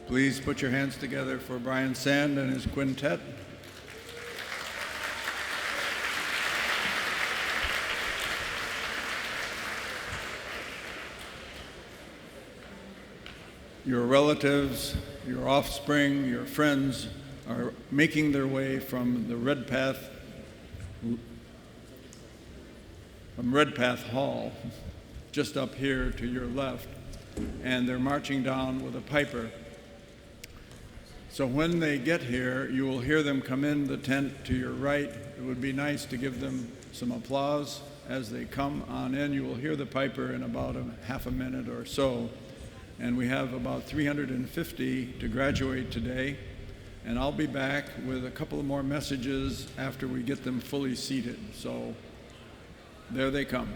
Please put your hands together for Brian Sand and his quintet. Your relatives, your offspring, your friends are making their way from Redpath Hall, just up here to your left, and they're marching down with a piper. So when they get here, you will hear them come in the tent to your right. It would be nice to give them some applause as they come on in. You will hear the piper in about half a minute or so. And we have about 350 to graduate today. And I'll be back with a couple of more messages after we get them fully seated. So there they come.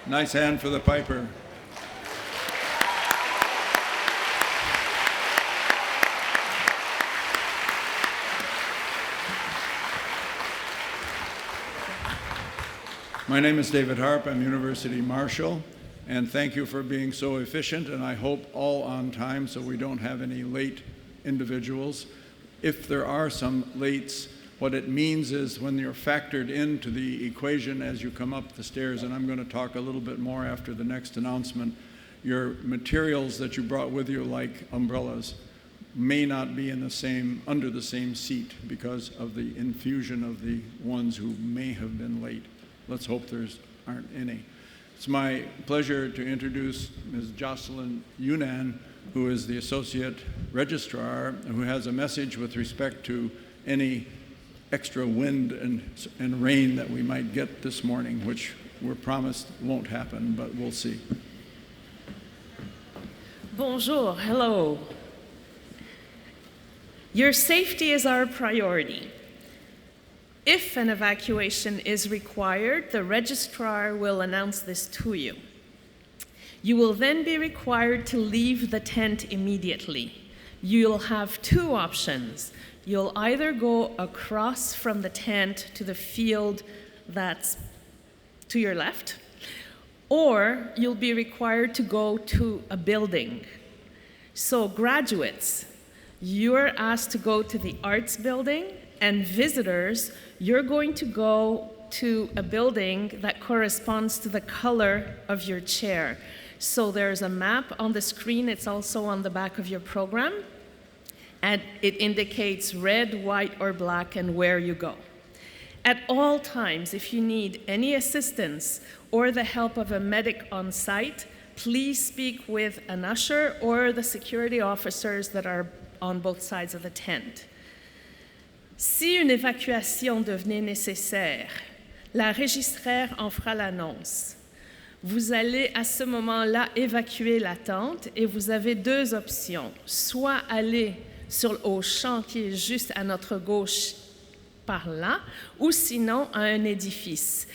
Nice hand for the piper. My name is David Harp. I'm University Marshal, and thank you for being so efficient, and I hope all on time so we don't have any late individuals. If there are some lates, what it means is when you're factored into the equation as you come up the stairs, and I'm going to talk a little bit more after the next announcement, your materials that you brought with you, like umbrellas, may not be under the same seat because of the infusion of the ones who may have been late. Let's hope there aren't any. It's my pleasure to introduce Ms. Jocelyn Yunan, who is the Associate Registrar, who has a message with respect to any extra wind and rain that we might get this morning, which we're promised won't happen, but we'll see. Bonjour, hello. Your safety is our priority. If an evacuation is required, the registrar will announce this to you. You will then be required to leave the tent immediately. You'll have two options. You'll either go across from the tent to the field that's to your left, or you'll be required to go to a building. So graduates, you're asked to go to the arts building, and visitors, you're going to go to a building that corresponds to the color of your chair. So there's a map on the screen, it's also on the back of your program, and it indicates red, white, or black and where you go. At all times, if you need any assistance or the help of a medic on site, please speak with an usher or the security officers that are on both sides of the tent. Si une évacuation devenait nécessaire, la registraire en fera l'annonce. Vous allez à ce moment-là évacuer la tente et vous avez deux options. Soit aller au champ qui est juste à notre gauche par là, ou sinon à un édifice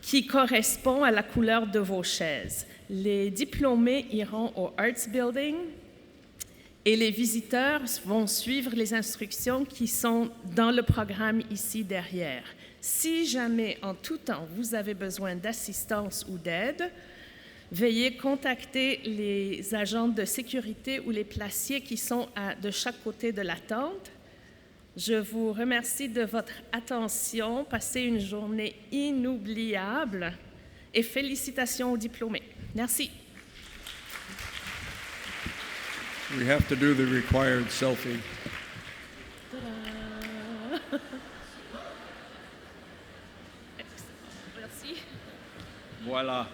qui correspond à la couleur de vos chaises. Les diplômés iront au Arts Building et les visiteurs vont suivre les instructions qui sont dans le programme ici derrière. Si jamais, en tout temps, vous avez besoin d'assistance ou d'aide, veuillez contacter les agents de sécurité ou les placiers qui sont de chaque côté de la tente. Je vous remercie de votre attention. Passez une journée inoubliable et félicitations aux diplômés. Merci. We have to do the required selfie. Merci. Voila.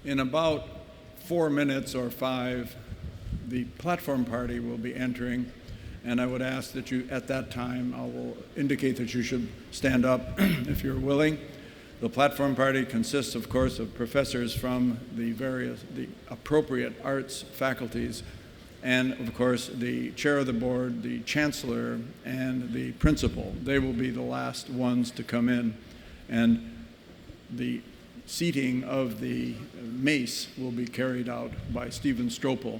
In about 4 minutes or 5, the platform party will be entering, and I would ask that you, at that time, I will indicate that you should stand up if you're willing. The platform party consists, of course, of professors from the appropriate arts faculties, and, of course, the chair of the board, the chancellor, and the principal. They will be the last ones to come in, and the seating of the mace will be carried out by Stephen Stropel,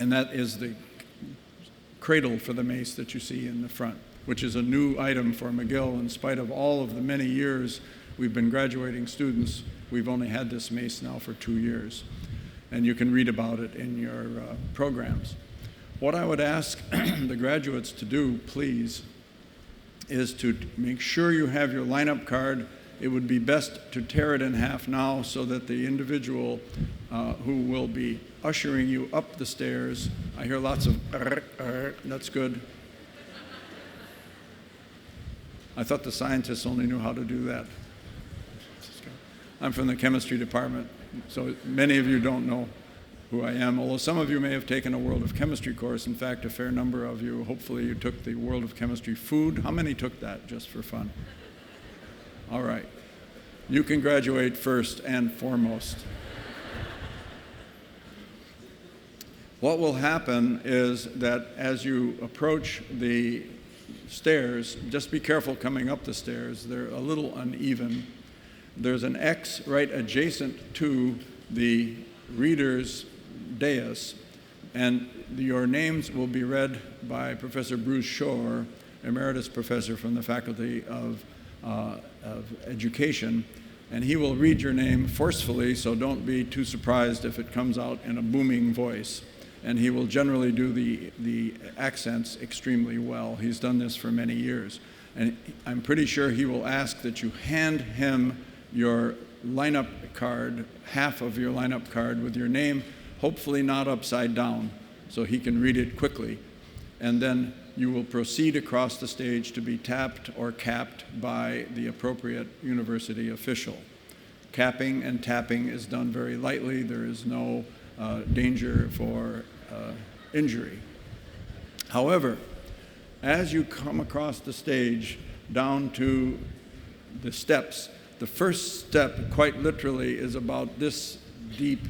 and that is the cradle for the mace that you see in the front, which is a new item for McGill. In spite of all of the many years we've been graduating students, we've only had this mace now for 2 years, and you can read about it in your programs. What I would ask the graduates to do, please, is to make sure you have your lineup card. It would be best to tear it in half now so that the individual who will be ushering you up the stairs, I hear lots of that's good. I thought the scientists only knew how to do that. I'm from the chemistry department, so many of you don't know who I am, although some of you may have taken a World of Chemistry course. In fact, a fair number of you, hopefully you took the World of Chemistry food. How many took that, just for fun? All right. You can graduate first and foremost. What will happen is that as you approach the stairs, just be careful coming up the stairs. They're a little uneven. There's an X right adjacent to the reader's dais, and your names will be read by Professor Bruce Shore, Emeritus Professor from the Faculty of Education, and he will read your name forcefully, so don't be too surprised if it comes out in a booming voice. And he will generally do the accents extremely well. He's done this for many years. And I'm pretty sure he will ask that you hand him your lineup card, half of your lineup card with your name, hopefully not upside down, so he can read it quickly. And then you will proceed across the stage to be tapped or capped by the appropriate university official. Capping and tapping is done very lightly. There is no danger for injury. However, as you come across the stage down to the steps, the first step, quite literally, is about this deep,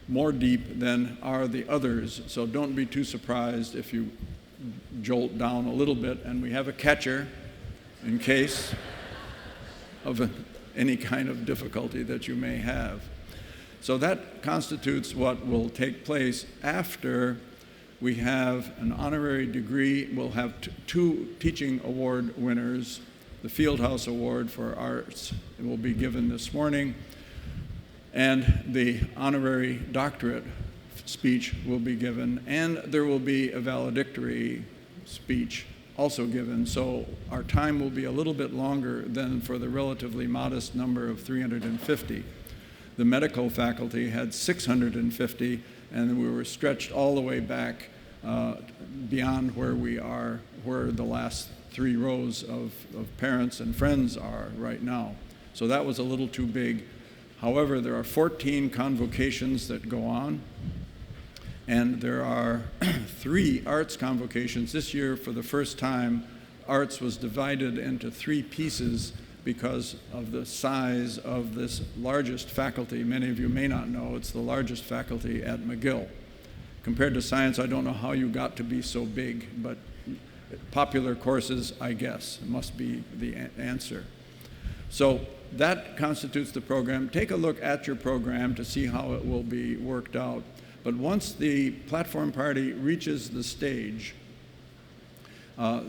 more deep than are the others. So don't be too surprised if you jolt down a little bit, and we have a catcher in case of any kind of difficulty that you may have. So that constitutes what will take place after we have an honorary degree. We'll have two teaching award winners. The Fieldhouse Award for Arts will be given this morning, and the honorary doctorate speech will be given, and there will be a valedictory speech also given. So our time will be a little bit longer than for the relatively modest number of 350. The medical faculty had 650, and we were stretched all the way back beyond where we are, where the last 3 rows of parents and friends are right now. So that was a little too big. However, there are 14 convocations that go on, and there are 3 arts convocations. This year, for the first time, arts was divided into 3 pieces because of the size of this largest faculty. Many of you may not know it's the largest faculty at McGill. Compared to science, I don't know how you got to be so big, but popular courses, I guess, must be the answer. So that constitutes the program. Take a look at your program to see how it will be worked out. But once the platform party reaches the stage,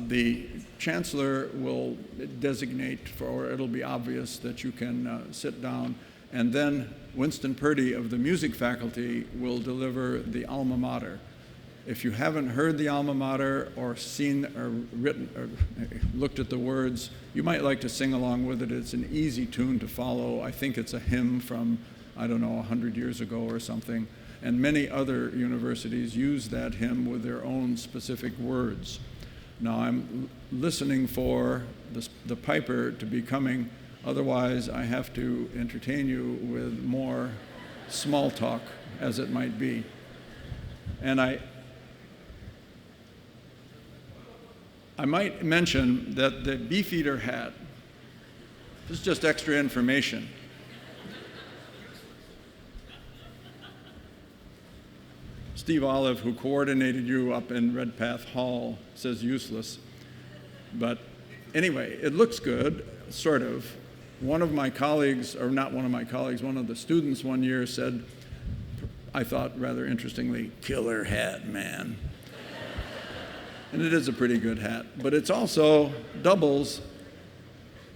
the chancellor will designate, or it'll be obvious that you can sit down, and then Winston Purdy of the music faculty will deliver the alma mater. If you haven't heard the alma mater or seen or written or looked at the words, you might like to sing along with it. It's an easy tune to follow. I think it's a hymn from, I don't know, 100 years ago or something. And many other universities use that hymn with their own specific words. Now I'm listening for the piper to be coming, otherwise I have to entertain you with more small talk, as it might be. And I might mention that the Beefeater hat, this is just extra information. Steve Olive, who coordinated you up in Redpath Hall, says useless. But anyway, it looks good, sort of. One of my colleagues, or not one of my colleagues, one of the students one year said, I thought rather interestingly, killer hat, man. And it is a pretty good hat, but it's also doubles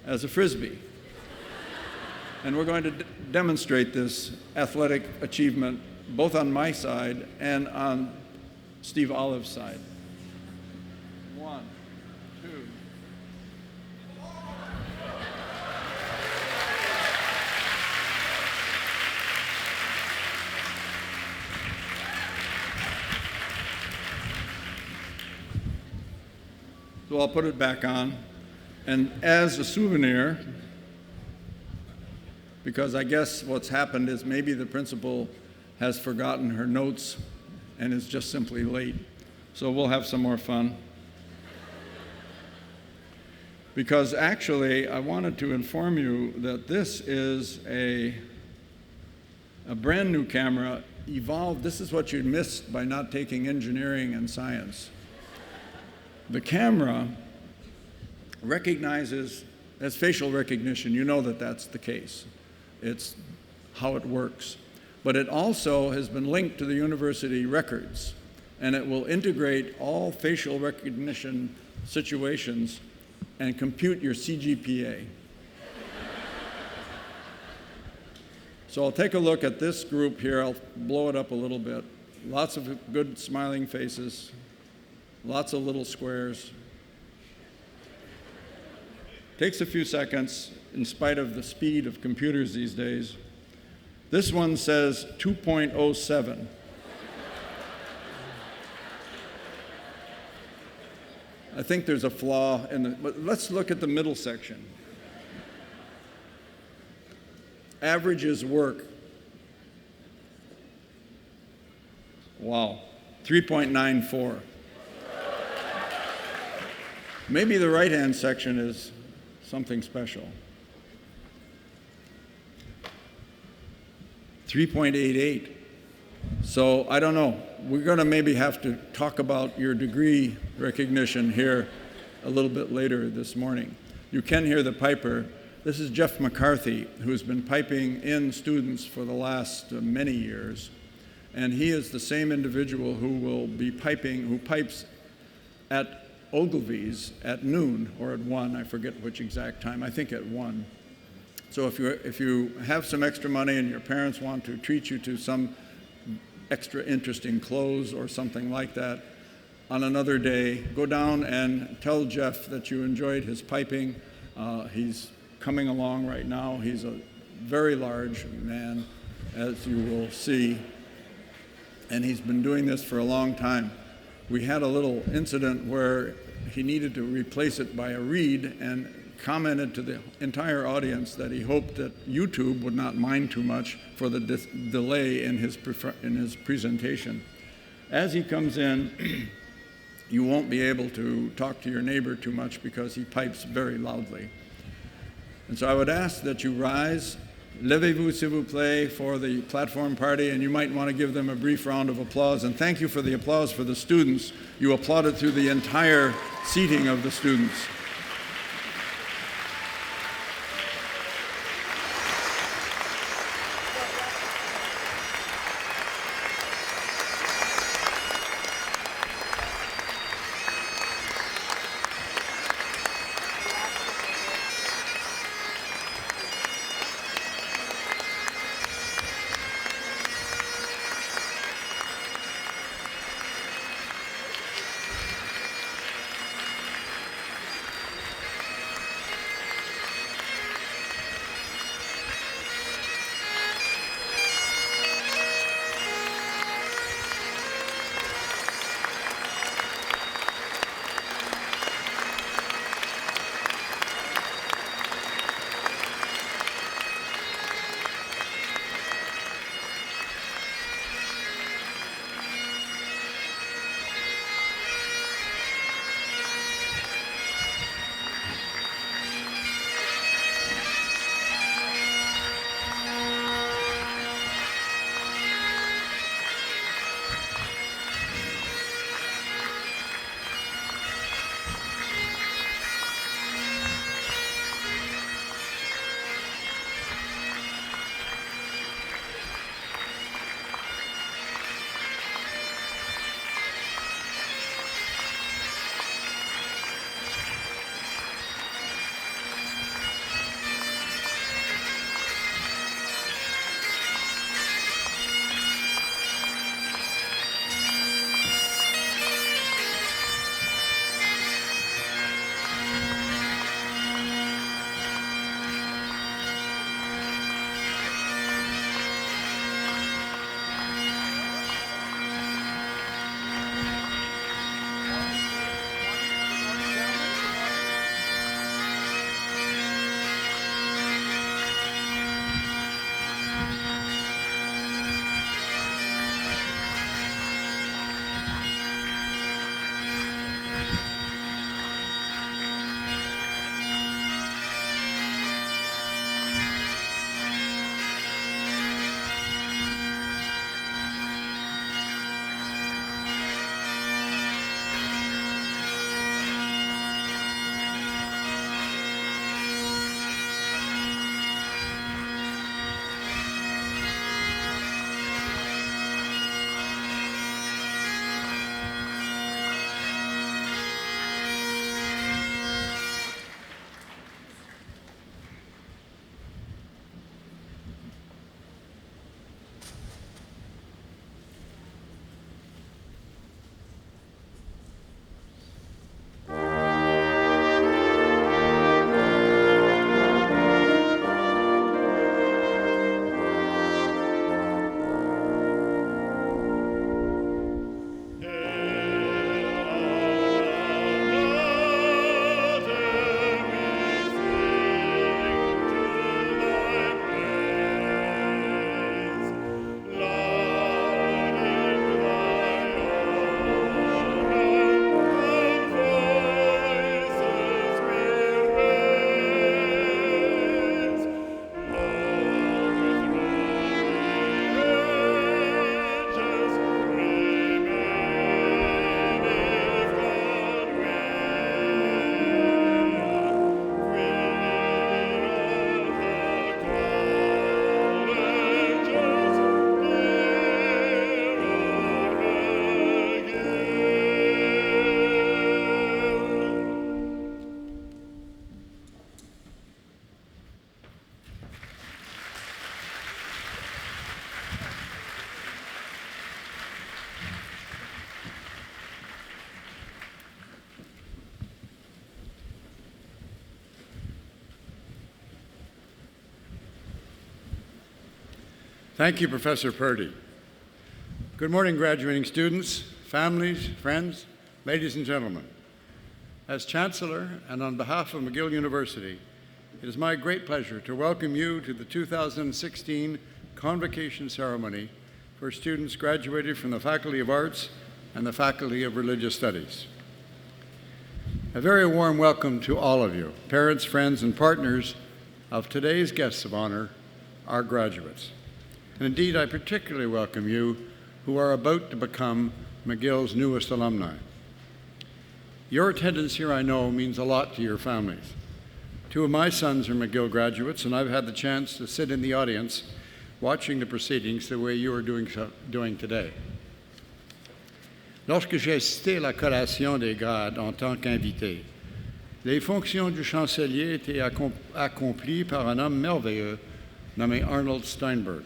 as a Frisbee. And we're going to demonstrate this athletic achievement both on my side and on Steve Olive's side. 1, 2. So I'll put it back on. And as a souvenir, because I guess what's happened is maybe the principal has forgotten her notes and is just simply late. So we'll have some more fun. Because actually, I wanted to inform you that this is a brand new camera, evolved. This is what you missed by not taking engineering and science. The camera recognizes, as facial recognition, you know that that's the case. It's how it works. But it also has been linked to the university records, and it will integrate all facial recognition situations and compute your CGPA. So I'll take a look at this group here. I'll blow it up a little bit. Lots of good smiling faces, lots of little squares. Takes a few seconds in spite of the speed of computers these days. This one says 2.07. I think there's a flaw in the, but let's look at the middle section. Averages work. Wow, 3.94. Maybe the right-hand section is something special. 3.88. So I don't know. We're going to maybe have to talk about your degree recognition here a little bit later this morning. You can hear the piper. This is Jeff McCarthy, who's been piping in students for the last many years. And he is the same individual who will be piping, who pipes at Ogilvy's at noon or at 1, I forget which exact time, I think at 1. So if you have some extra money and your parents want to treat you to some extra interesting clothes or something like that, on another day, go down and tell Jeff that you enjoyed his piping. He's coming along right now. He's a very large man, as you will see, and he's been doing this for a long time. We had a little incident where he needed to replace it by a reed and commented to the entire audience that he hoped that YouTube would not mind too much for the delay in his presentation. As he comes in, you won't be able to talk to your neighbor too much because he pipes very loudly. And so I would ask that you rise, levez-vous s'il vous plaît, for the platform party, and you might want to give them a brief round of applause. And thank you for the applause for the students. You applauded through the entire seating of the students. Thank you, Professor Purdy. Good morning, graduating students, families, friends, ladies and gentlemen. As Chancellor and on behalf of McGill University, it is my great pleasure to welcome you to the 2016 Convocation Ceremony for students graduated from the Faculty of Arts and the Faculty of Religious Studies. A very warm welcome to all of you, parents, friends, and partners of today's guests of honor, our graduates. And indeed, I particularly welcome you who are about to become McGill's newest alumni. Your attendance here, I know, means a lot to your families. Two of my sons are McGill graduates, and I've had the chance to sit in the audience watching the proceedings the way you are doing today. Lorsque j'ai assisté à la collation des grades en tant qu'invité, les fonctions du chancelier étaient accomplies par un homme merveilleux nommé Arnold Steinberg,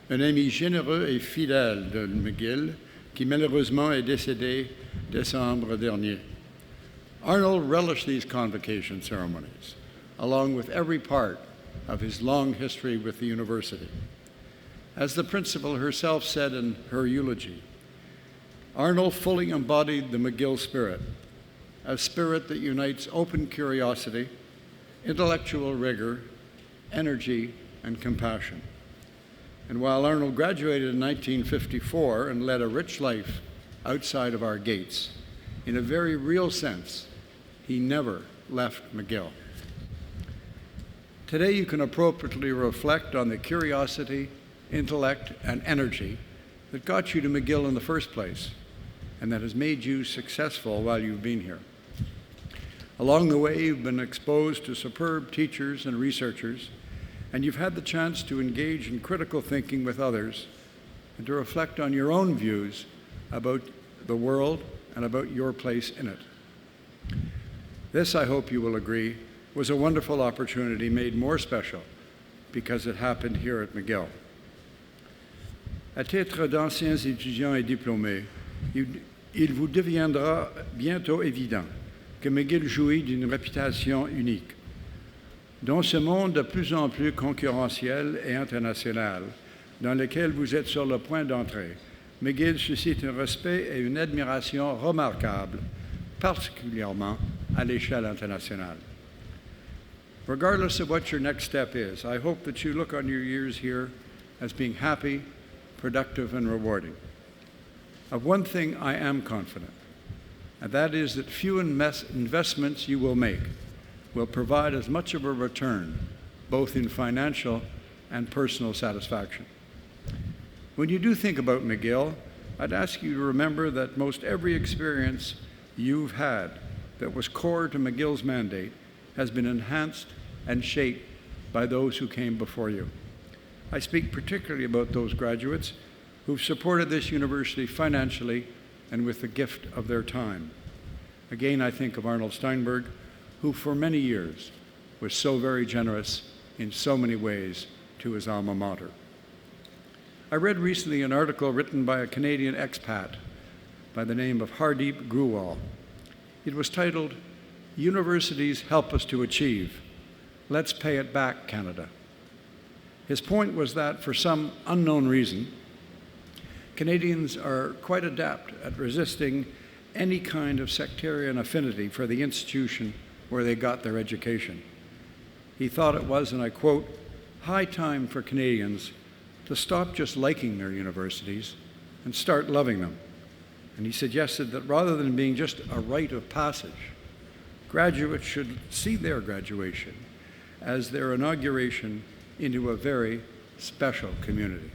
un ami généreux et fidèle de McGill qui malheureusement est décédé décembre dernier. Arnold relished these convocation ceremonies, along with every part of his long history with the university. As the principal herself said in her eulogy, Arnold fully embodied the McGill spirit, a spirit that unites open curiosity, intellectual rigor, energy, and compassion. And while Arnold graduated in 1954 and led a rich life outside of our gates, in a very real sense, he never left McGill. Today you can appropriately reflect on the curiosity, intellect, and energy that got you to McGill in the first place and that has made you successful while you've been here. Along the way, you've been exposed to superb teachers and researchers, and you've had the chance to engage in critical thinking with others and to reflect on your own views about the world and about your place in it. This, I hope you will agree, was a wonderful opportunity made more special because it happened here at McGill. À titre d'anciens étudiants et diplômés, il vous deviendra bientôt évident que McGill jouit d'une réputation unique. Dans ce monde de plus en plus concurrentiel et international, dans lequel vous êtes sur le point d'entrer, McGill suscite un respect et une admiration remarquables, particulièrement à l'échelle internationale. Regardless of what your next step is, I hope that you look on your years here as being happy, productive, and rewarding. Of one thing I am confident, and that is that few investments you will make will provide as much of a return, both in financial and personal satisfaction. When you do think about McGill, I'd ask you to remember that most every experience you've had that was core to McGill's mandate has been enhanced and shaped by those who came before you. I speak particularly about those graduates who've supported this university financially and with the gift of their time. Again, I think of Arnold Steinberg, who for many years was so very generous in so many ways to his alma mater. I read recently an article written by a Canadian expat by the name of Hardeep Grewal. It was titled, "Universities Help Us to Achieve. Let's Pay It Back, Canada." His point was that for some unknown reason, Canadians are quite adept at resisting any kind of sectarian affinity for the institution where they got their education. He thought it was, and I quote, "high time for Canadians to stop just liking their universities and start loving them." And he suggested that rather than being just a rite of passage, graduates should see their graduation as their inauguration into a very special community.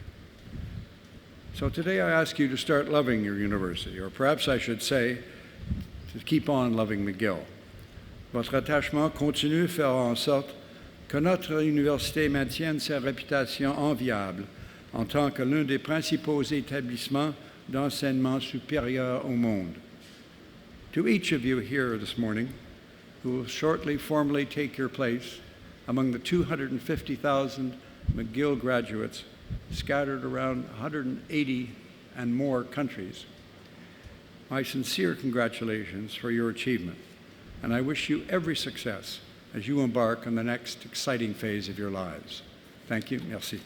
So today I ask you to start loving your university, or perhaps I should say, to keep on loving McGill. Votre attachement continue fera en sorte que notre université maintienne sa réputation enviable en tant que l'un des principaux établissements d'enseignement supérieur au monde. To each of you here this morning, who will shortly formally take your place among the 250,000 McGill graduates scattered around 180 and more countries, my sincere congratulations for your achievement, and I wish you every success as you embark on the next exciting phase of your lives. Thank you. Merci.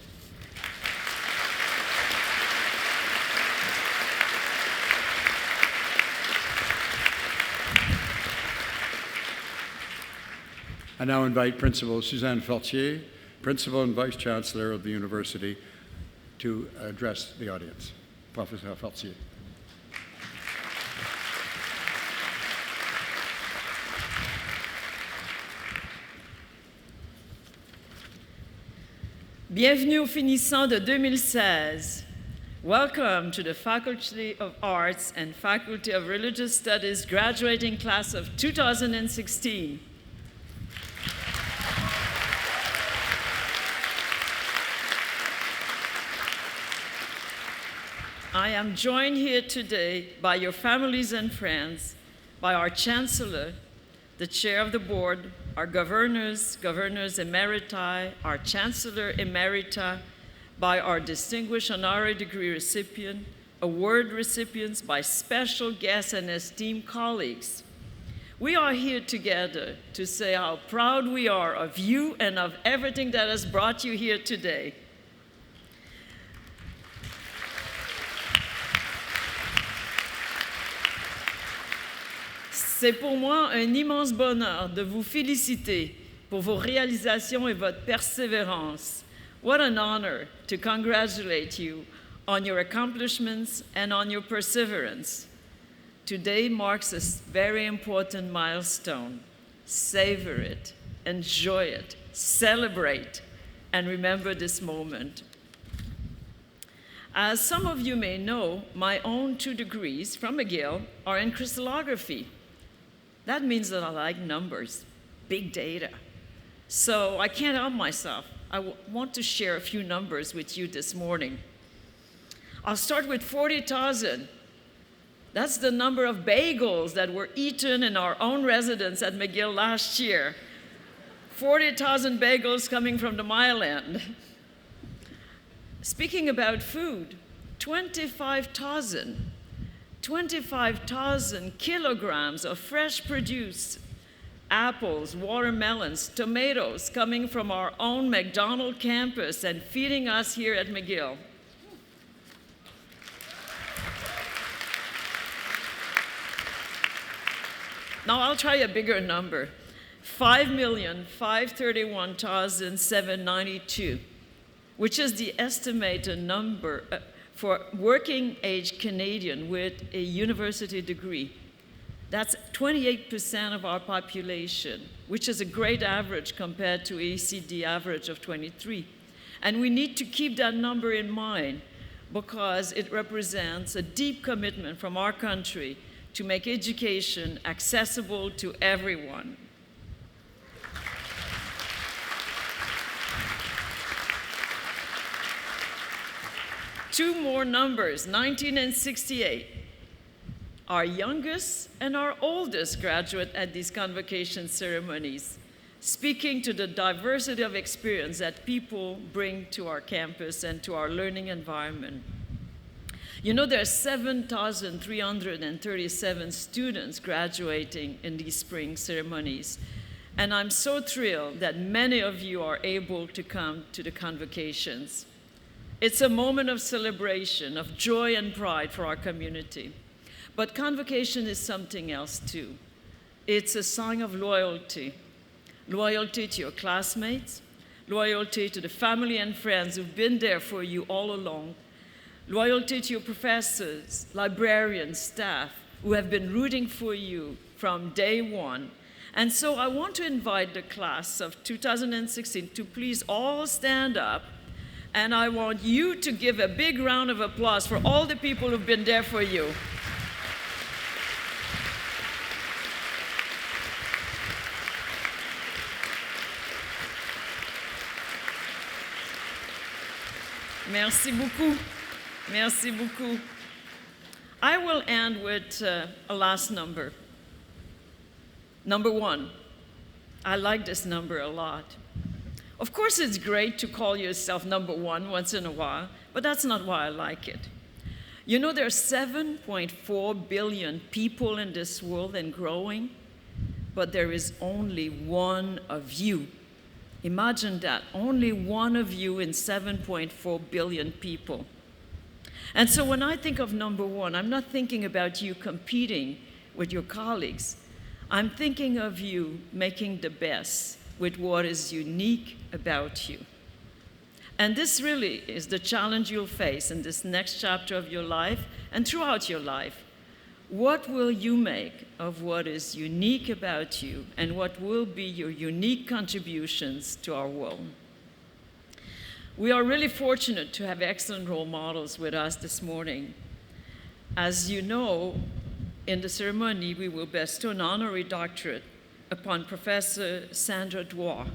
I now invite Principal Suzanne Fortier, Principal and Vice Chancellor of the University, to address the audience. Professor Fortier. Bienvenue aux finissants de 2016. Welcome to the Faculty of Arts and Faculty of Religious Studies graduating class of 2016. I am joined here today by your families and friends, by our Chancellor, the Chair of the Board, our governors, governors emeriti, our Chancellor emerita, by our distinguished honorary degree recipient, award recipients, by special guests and esteemed colleagues. We are here together to say how proud we are of you and of everything that has brought you here today. C'est pour moi un immense bonheur de vous féliciter pour vos réalisations et votre persévérance. What an honor to congratulate you on your accomplishments and on your perseverance. Today marks a very important milestone. Savor it, enjoy it, celebrate, and remember this moment. As some of you may know, my own 2 degrees from McGill are in crystallography. That means that I like numbers, big data. So I can't help myself. I want to share a few numbers with you this morning. I'll start with 40,000. That's the number of bagels that were eaten in our own residence at McGill last year. 40,000 bagels coming from the Mile End. Speaking about food, 25,000 kilograms of fresh produce, apples, watermelons, tomatoes coming from our own McDonald campus and feeding us here at McGill. Now I'll try a bigger number, 5,531,792, which is the estimated number for working-age Canadian with a university degree. That's 28% of our population, which is a great average compared to OECD average of 23. And we need to keep that number in mind because it represents a deep commitment from our country to make education accessible to everyone. Two more numbers, 19 and 68. Our youngest and our oldest graduate at these convocation ceremonies, speaking to the diversity of experience that people bring to our campus and to our learning environment. You know, there are 7,337 students graduating in these spring ceremonies, and I'm so thrilled that many of you are able to come to the convocations. It's a moment of celebration, of joy and pride for our community. But convocation is something else too. It's a sign of loyalty. Loyalty to your classmates, loyalty to the family and friends who've been there for you all along, loyalty to your professors, librarians, staff who have been rooting for you from day one. And so I want to invite the class of 2016 to please all stand up. And I want you to give a big round of applause for all the people who've been there for you. Merci beaucoup. Merci beaucoup. I will end with a last number. Number 1. I like this number a lot. Of course, it's great to call yourself number 1 once in a while, but that's not why I like it. You know, there are 7.4 billion people in this world and growing, but there is only one of you. Imagine that, only one of you in 7.4 billion people. And so when I think of number 1, I'm not thinking about you competing with your colleagues. I'm thinking of you making the best with what is unique about you. And this really is the challenge you'll face in this next chapter of your life and throughout your life. What will you make of what is unique about you, and what will be your unique contributions to our world? We are really fortunate to have excellent role models with us this morning. As you know, in the ceremony, we will bestow an honorary doctorate upon Professor Sandra Dwar,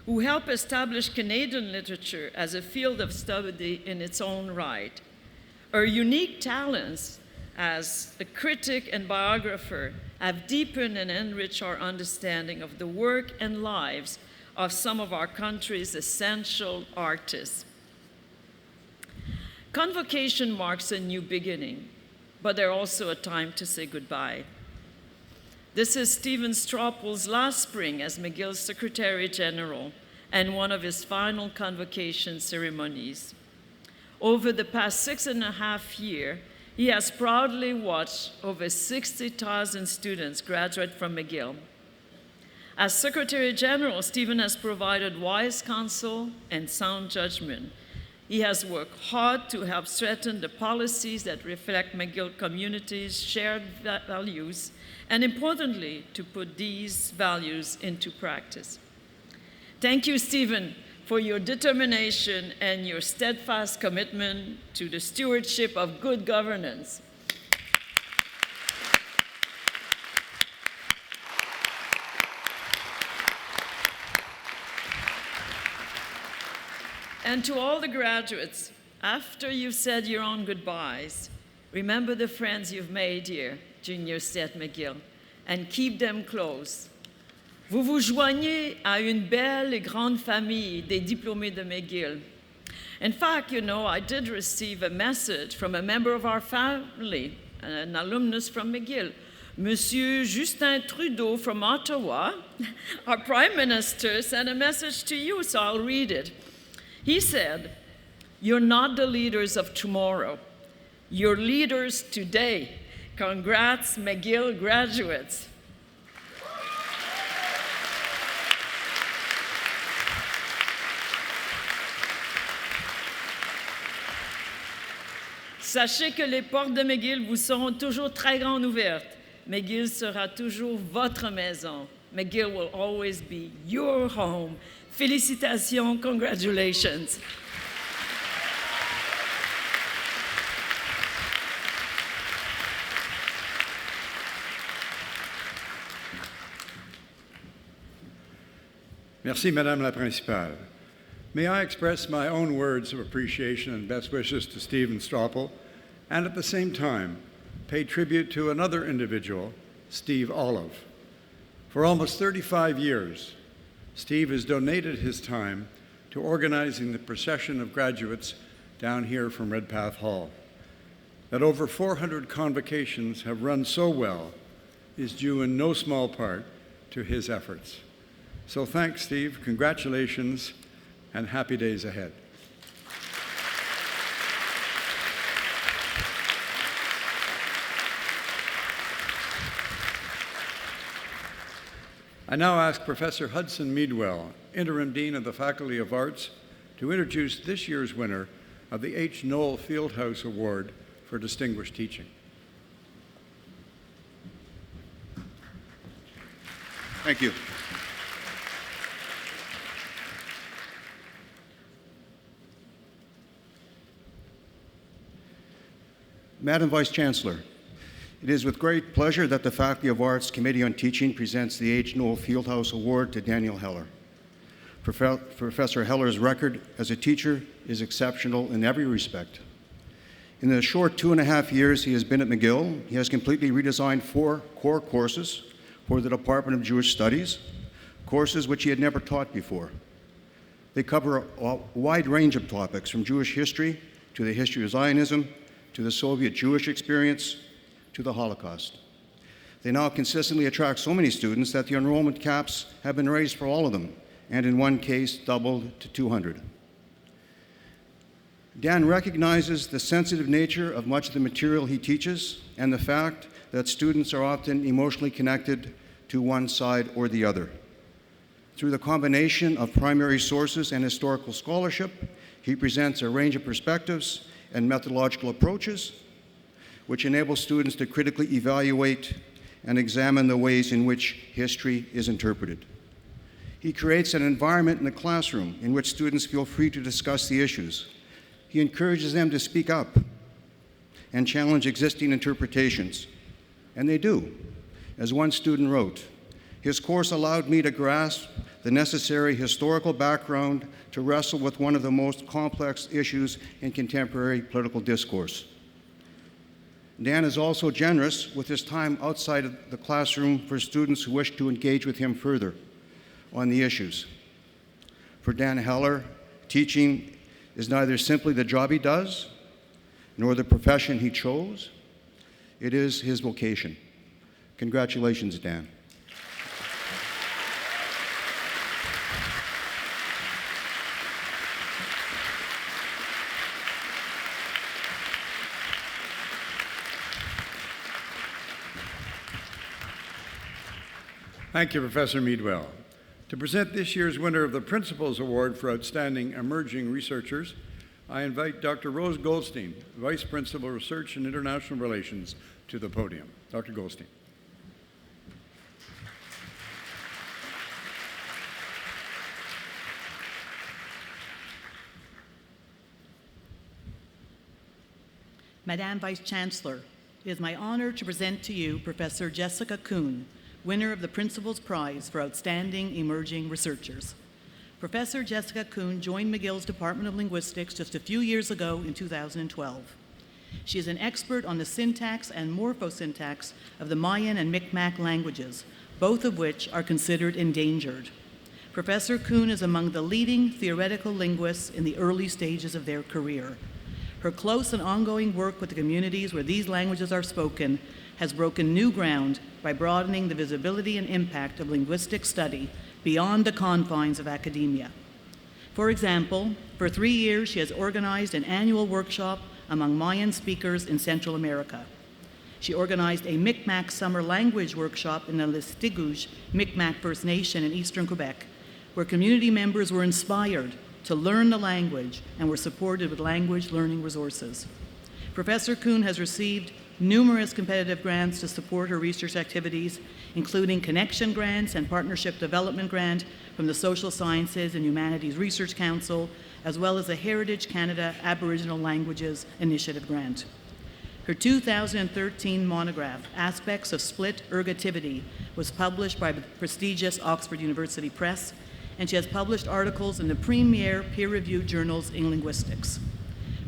who helped establish Canadian literature as a field of study in its own right. Her unique talents as a critic and biographer have deepened and enriched our understanding of the work and lives of some of our country's essential artists. Convocation marks a new beginning, but they're also a time to say goodbye. This is Stephen Straupel's last spring as McGill's Secretary General and one of his final convocation ceremonies. Over the past 6.5 years, he has proudly watched over 60,000 students graduate from McGill. As Secretary General, Stephen has provided wise counsel and sound judgment. He has worked hard to help strengthen the policies that reflect McGill community's shared values, and importantly, to put these values into practice. Thank you, Stephen, for your determination and your steadfast commitment to the stewardship of good governance. And to all the graduates, after you've said your own goodbyes, remember the friends you've made here during your stay at McGill, and keep them close. Vous vous joignez à une belle et grande famille des diplômés de McGill. In fact, you know, I did receive a message from a member of our family, an alumnus from McGill, Monsieur Justin Trudeau from Ottawa. Our Prime Minister sent a message to you, so I'll read it. He said, "You're not the leaders of tomorrow. You're leaders today. Congrats, McGill graduates." Sachez que les portes de McGill vous seront toujours très grandes ouvertes. McGill sera toujours votre maison. McGill will always be your home. Félicitations, congratulations. Merci, Madame la Principale. May I express my own words of appreciation and best wishes to Stephen Straupel, and at the same time, pay tribute to another individual, Steve Olive. For almost 35 years, Steve has donated his time to organizing the procession of graduates down here from Redpath Hall. That over 400 convocations have run so well is due in no small part to his efforts. So thanks, Steve, congratulations, and happy days ahead. I now ask Professor Hudson Meadwell, Interim Dean of the Faculty of Arts, to introduce this year's winner of the H. Noel Fieldhouse Award for Distinguished Teaching. Thank you. Madam Vice Chancellor, it is with great pleasure that the Faculty of Arts Committee on Teaching presents the H. Noel Fieldhouse Award to Daniel Heller. Professor Heller's record as a teacher is exceptional in every respect. In the short 2.5 years he has been at McGill, he has completely redesigned 4 core courses for the Department of Jewish Studies, courses which he had never taught before. They cover a wide range of topics, from Jewish history to the history of Zionism, to the Soviet Jewish experience, to the Holocaust. They now consistently attract so many students that the enrollment caps have been raised for all of them, and in one case doubled to 200. Dan recognizes the sensitive nature of much of the material he teaches and the fact that students are often emotionally connected to one side or the other. Through the combination of primary sources and historical scholarship, he presents a range of perspectives and methodological approaches which enable students to critically evaluate and examine the ways in which history is interpreted. He creates an environment in the classroom in which students feel free to discuss the issues. He encourages them to speak up and challenge existing interpretations, and they do. As one student wrote, "His course allowed me to grasp the necessary historical background to wrestle with one of the most complex issues in contemporary political discourse." Dan is also generous with his time outside of the classroom for students who wish to engage with him further on the issues. For Dan Heller, teaching is neither simply the job he does, nor the profession he chose. It is his vocation. Congratulations, Dan. Thank you, Professor Meadwell. To present this year's winner of the Principals Award for Outstanding Emerging Researchers, I invite Dr. Rose Goldstein, Vice Principal, Research and International Relations, to the podium. Dr. Goldstein. Madam Vice Chancellor, it is my honor to present to you Professor Jessica Kuhn, winner of the Principal's Prize for Outstanding Emerging Researchers. Professor Jessica Kuhn joined McGill's Department of Linguistics just a few years ago in 2012. She is an expert on the syntax and morphosyntax of the Mayan and Mi'kmaq languages, both of which are considered endangered. Professor Kuhn is among the leading theoretical linguists in the early stages of their career. Her close and ongoing work with the communities where these languages are spoken has broken new ground by broadening the visibility and impact of linguistic study beyond the confines of academia. For example, for 3 years she has organized an annual workshop among Mayan speakers in Central America. She organized a Mi'kmaq summer language workshop in the Listigouge Mi'kmaq First Nation in eastern Quebec, where community members were inspired to learn the language and were supported with language learning resources. Professor Kuhn has received numerous competitive grants to support her research activities, including Connection Grants and Partnership Development Grant from the Social Sciences and Humanities Research Council, as well as the Heritage Canada Aboriginal Languages Initiative Grant. Her 2013 monograph, Aspects of Split Ergativity, was published by the prestigious Oxford University Press, and she has published articles in the premier peer-reviewed journals in linguistics.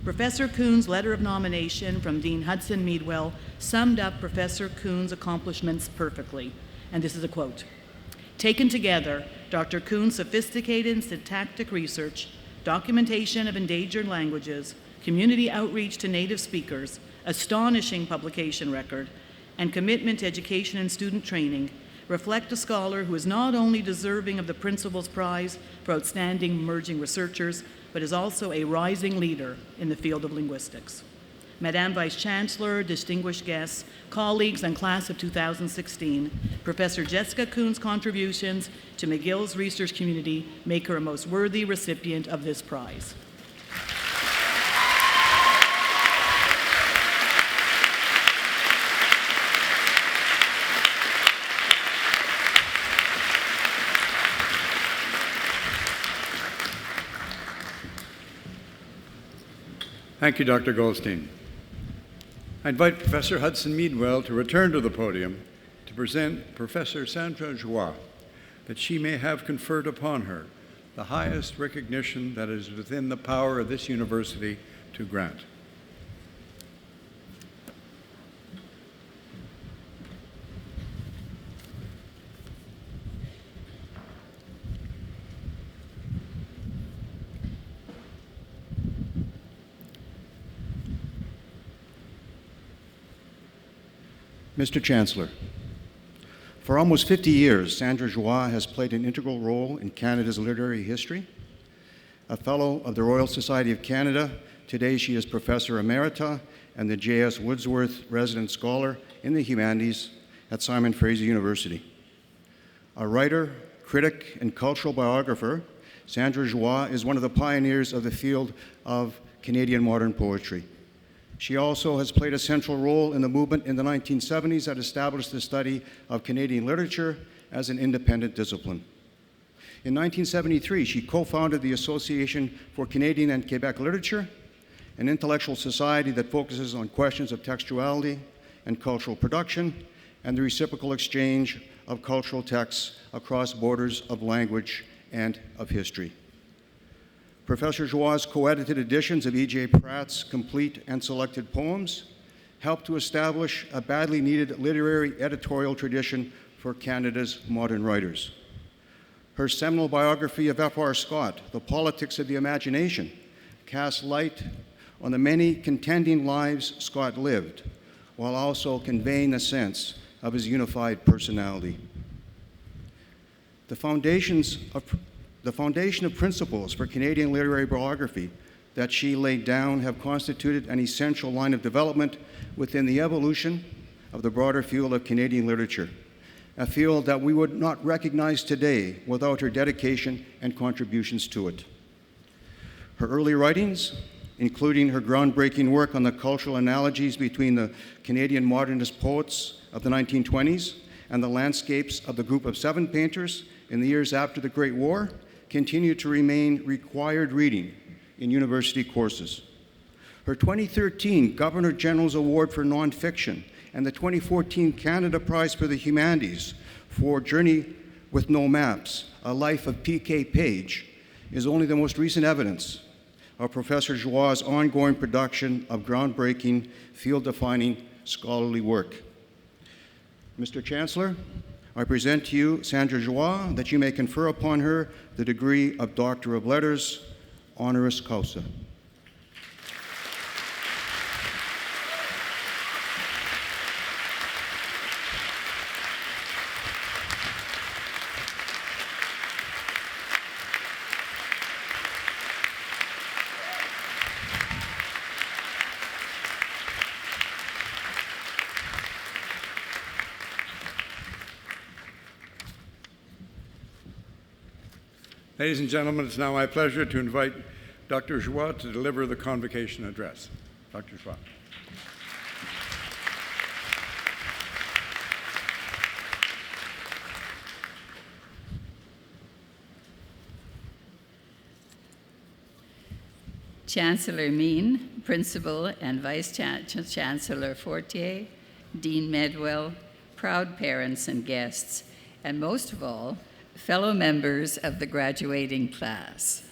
Professor Kuhn's letter of nomination from Dean Hudson Meadwell summed up Professor Kuhn's accomplishments perfectly, and this is a quote. "Taken together, Dr. Kuhn's sophisticated and syntactic research, documentation of endangered languages, community outreach to native speakers, astonishing publication record, and commitment to education and student training reflect a scholar who is not only deserving of the Principal's Prize for Outstanding Emerging Researchers, but is also a rising leader in the field of linguistics." Madam Vice Chancellor, distinguished guests, colleagues, and class of 2016, Professor Jessica Kuhn's contributions to McGill's research community make her a most worthy recipient of this prize. Thank you, Dr. Goldstein. I invite Professor Hudson Meadwell to return to the podium to present Professor Sandra Joie, that she may have conferred upon her the highest recognition that is within the power of this university to grant. Mr. Chancellor, for almost 50 years, Sandra Joie has played an integral role in Canada's literary history. A Fellow of the Royal Society of Canada, today she is Professor Emerita and the J.S. Woodsworth Resident Scholar in the Humanities at Simon Fraser University. A writer, critic, and cultural biographer, Sandra Joie is one of the pioneers of the field of Canadian modern poetry. She also has played a central role in the movement in the 1970s that established the study of Canadian literature as an independent discipline. In 1973, she co-founded the Association for Canadian and Quebec Literature, an intellectual society that focuses on questions of textuality and cultural production and the reciprocal exchange of cultural texts across borders of language and of history. Professor Joie's co-edited editions of E.J. Pratt's complete and selected poems helped to establish a badly needed literary editorial tradition for Canada's modern writers. Her seminal biography of F.R. Scott, The Politics of the Imagination, casts light on the many contending lives Scott lived, while also conveying a sense of his unified personality. The foundation of principles for Canadian literary biography that she laid down have constituted an essential line of development within the evolution of the broader field of Canadian literature, a field that we would not recognize today without her dedication and contributions to it. Her early writings, including her groundbreaking work on the cultural analogies between the Canadian modernist poets of the 1920s and the landscapes of the Group of Seven painters in the years after the Great War, continue to remain required reading in university courses. Her 2013 Governor General's Award for Nonfiction and the 2014 Canada Prize for the Humanities for Journey with No Maps, A Life of P.K. Page, is only the most recent evidence of Professor Joie's ongoing production of groundbreaking, field-defining scholarly work. Mr. Chancellor, I present to you Sandra Joie, that you may confer upon her the degree of Doctor of Letters, honoris causa. Ladies and gentlemen, it's now my pleasure to invite Dr. Joie to deliver the convocation address. Dr. Joie. Chancellor Mean, Principal and Vice Chancellor Fortier, Dean Medwell, proud parents and guests, and most of all, fellow members of the graduating class.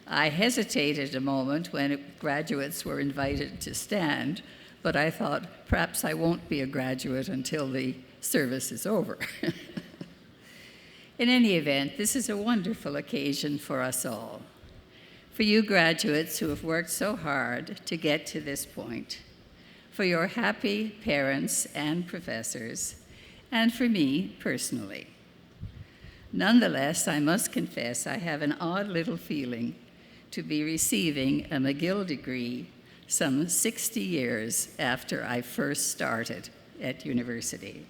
I hesitated a moment when graduates were invited to stand, but I thought perhaps I won't be a graduate until the service is over. In any event, this is a wonderful occasion for us all. For you graduates who have worked so hard to get to this point, for your happy parents and professors, and for me personally. Nonetheless, I must confess I have an odd little feeling to be receiving a McGill degree some 60 years after I first started at university.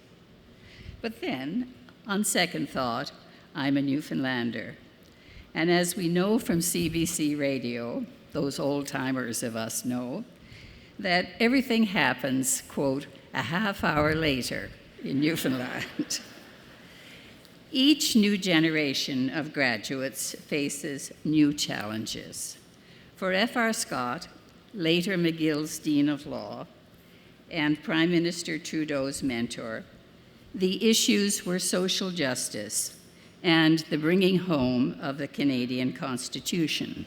But then, on second thought, I'm a Newfoundlander. And as we know from CBC Radio, those old-timers of us know, that everything happens, quote, a half hour later in Newfoundland. Each new generation of graduates faces new challenges. For F.R. Scott, later McGill's Dean of Law, and Prime Minister Trudeau's mentor, the issues were social justice and the bringing home of the Canadian Constitution.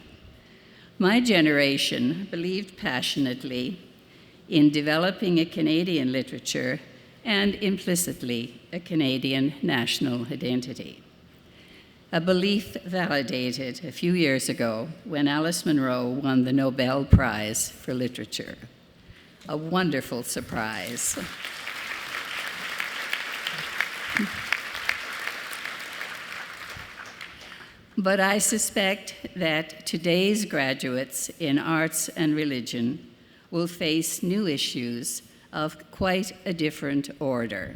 My generation believed passionately in developing a Canadian literature and implicitly a Canadian national identity. A belief validated a few years ago when Alice Munro won the Nobel Prize for Literature. A wonderful surprise. But I suspect that today's graduates in arts and religion will face new issues of quite a different order.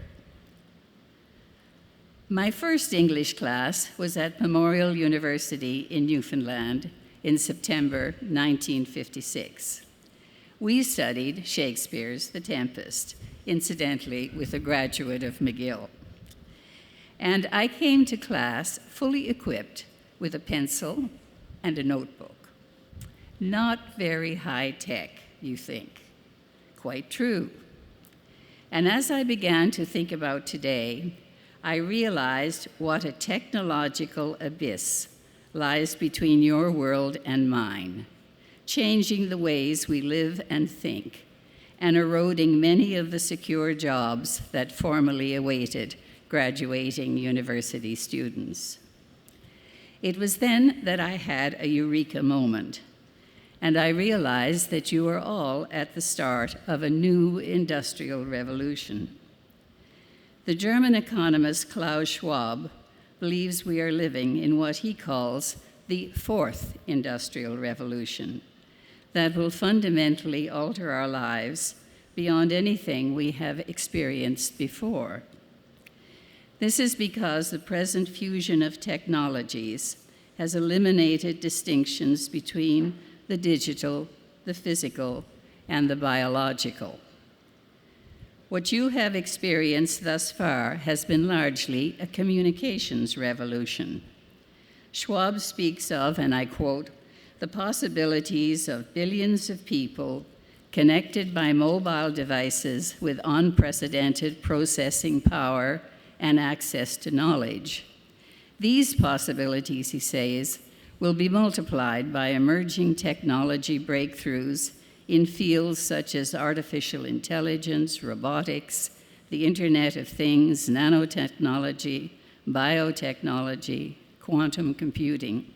My first English class was at Memorial University in Newfoundland in September 1956. We studied Shakespeare's The Tempest, incidentally with a graduate of McGill. And I came to class fully equipped with a pencil and a notebook. Not very high tech, you think. Quite true. And as I began to think about today, I realized what a technological abyss lies between your world and mine, changing the ways we live and think, and eroding many of the secure jobs that formerly awaited graduating university students. It was then that I had a eureka moment, and I realized that you are all at the start of a new industrial revolution. The German economist Klaus Schwab believes we are living in what he calls the fourth industrial revolution that will fundamentally alter our lives beyond anything we have experienced before. This is because the present fusion of technologies has eliminated distinctions between the digital, the physical, and the biological. What you have experienced thus far has been largely a communications revolution. Schwab speaks of, and I quote, the possibilities of billions of people connected by mobile devices with unprecedented processing power and access to knowledge. These possibilities, he says, will be multiplied by emerging technology breakthroughs in fields such as artificial intelligence, robotics, the Internet of Things, nanotechnology, biotechnology, quantum computing.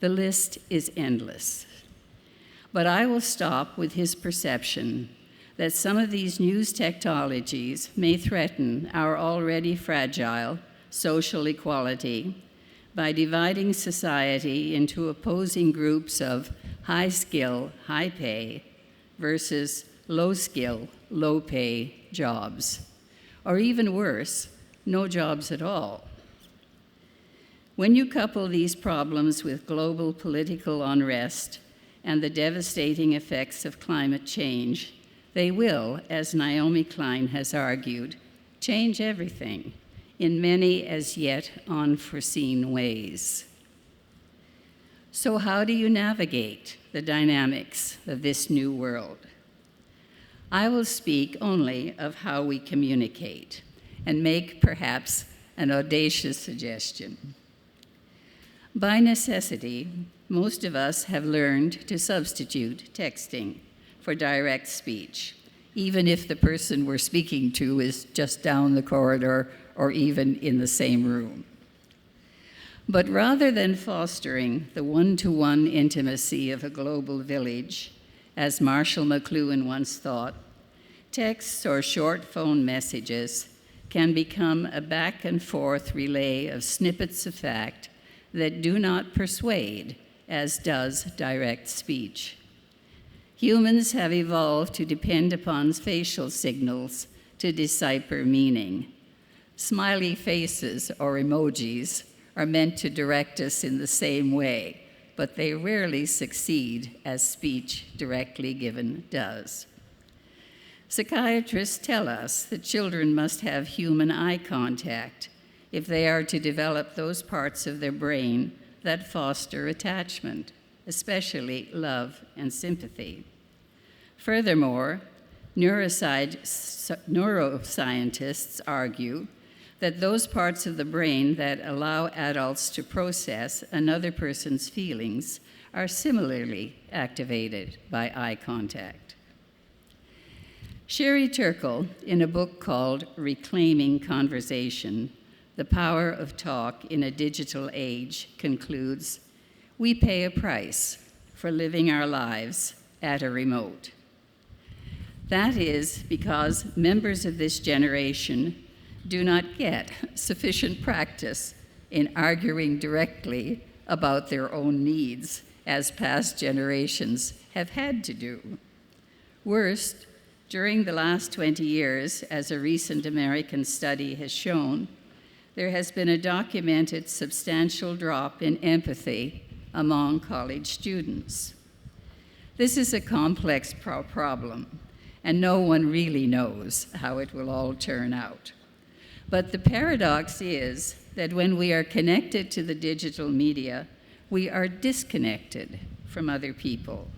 The list is endless. But I will stop with his perception that some of these new technologies may threaten our already fragile social equality by dividing society into opposing groups of high skill, high pay versus low skill, low pay jobs, or even worse, no jobs at all. When you couple these problems with global political unrest and the devastating effects of climate change, they will, as Naomi Klein has argued, change everything in many as yet unforeseen ways. So how do you navigate the dynamics of this new world? I will speak only of how we communicate and make perhaps an audacious suggestion. By necessity, most of us have learned to substitute texting for direct speech, even if the person we're speaking to is just down the corridor or even in the same room. But rather than fostering the one-to-one intimacy of a global village, as Marshall McLuhan once thought, texts or short phone messages can become a back-and-forth relay of snippets of fact that do not persuade, as does direct speech. Humans have evolved to depend upon facial signals to decipher meaning. Smiley faces or emojis are meant to direct us in the same way, but they rarely succeed as speech directly given does. Psychiatrists tell us that children must have human eye contact if they are to develop those parts of their brain that foster attachment, especially love and sympathy. Furthermore, neuroscientists argue that those parts of the brain that allow adults to process another person's feelings are similarly activated by eye contact. Sherry Turkle, in a book called Reclaiming Conversation, The Power of Talk in a Digital Age, concludes, we pay a price for living our lives at a remote. That is because members of this generation do not get sufficient practice in arguing directly about their own needs, as past generations have had to do. Worst, during the last 20 years, as a recent American study has shown, there has been a documented substantial drop in empathy among college students. This is a complex problem, and no one really knows how it will all turn out. But the paradox is that when we are connected to the digital media, we are disconnected from other people.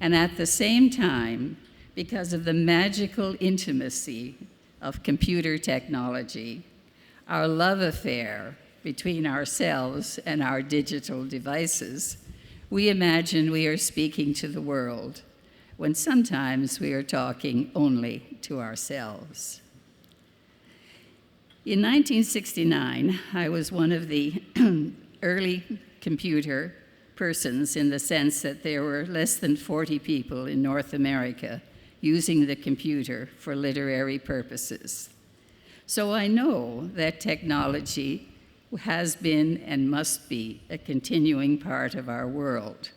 And at the same time, because of the magical intimacy of computer technology, our love affair between ourselves and our digital devices, we imagine we are speaking to the world, when sometimes we are talking only to ourselves. In 1969, I was one of the early computer persons, in the sense that there were less than 40 people in North America using the computer for literary purposes. So I know that technology has been and must be a continuing part of our world.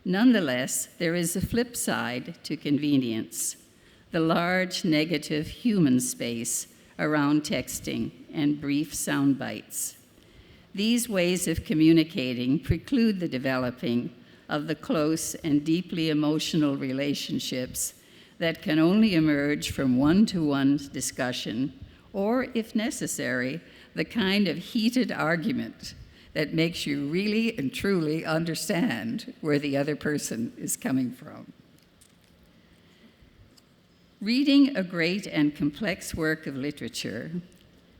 Nonetheless, there is a flip side to convenience, the large negative human space around texting and brief sound bites. These ways of communicating preclude the developing of the close and deeply emotional relationships that can only emerge from one-to-one discussion, or, if necessary, the kind of heated argument that makes you really and truly understand where the other person is coming from. Reading a great and complex work of literature,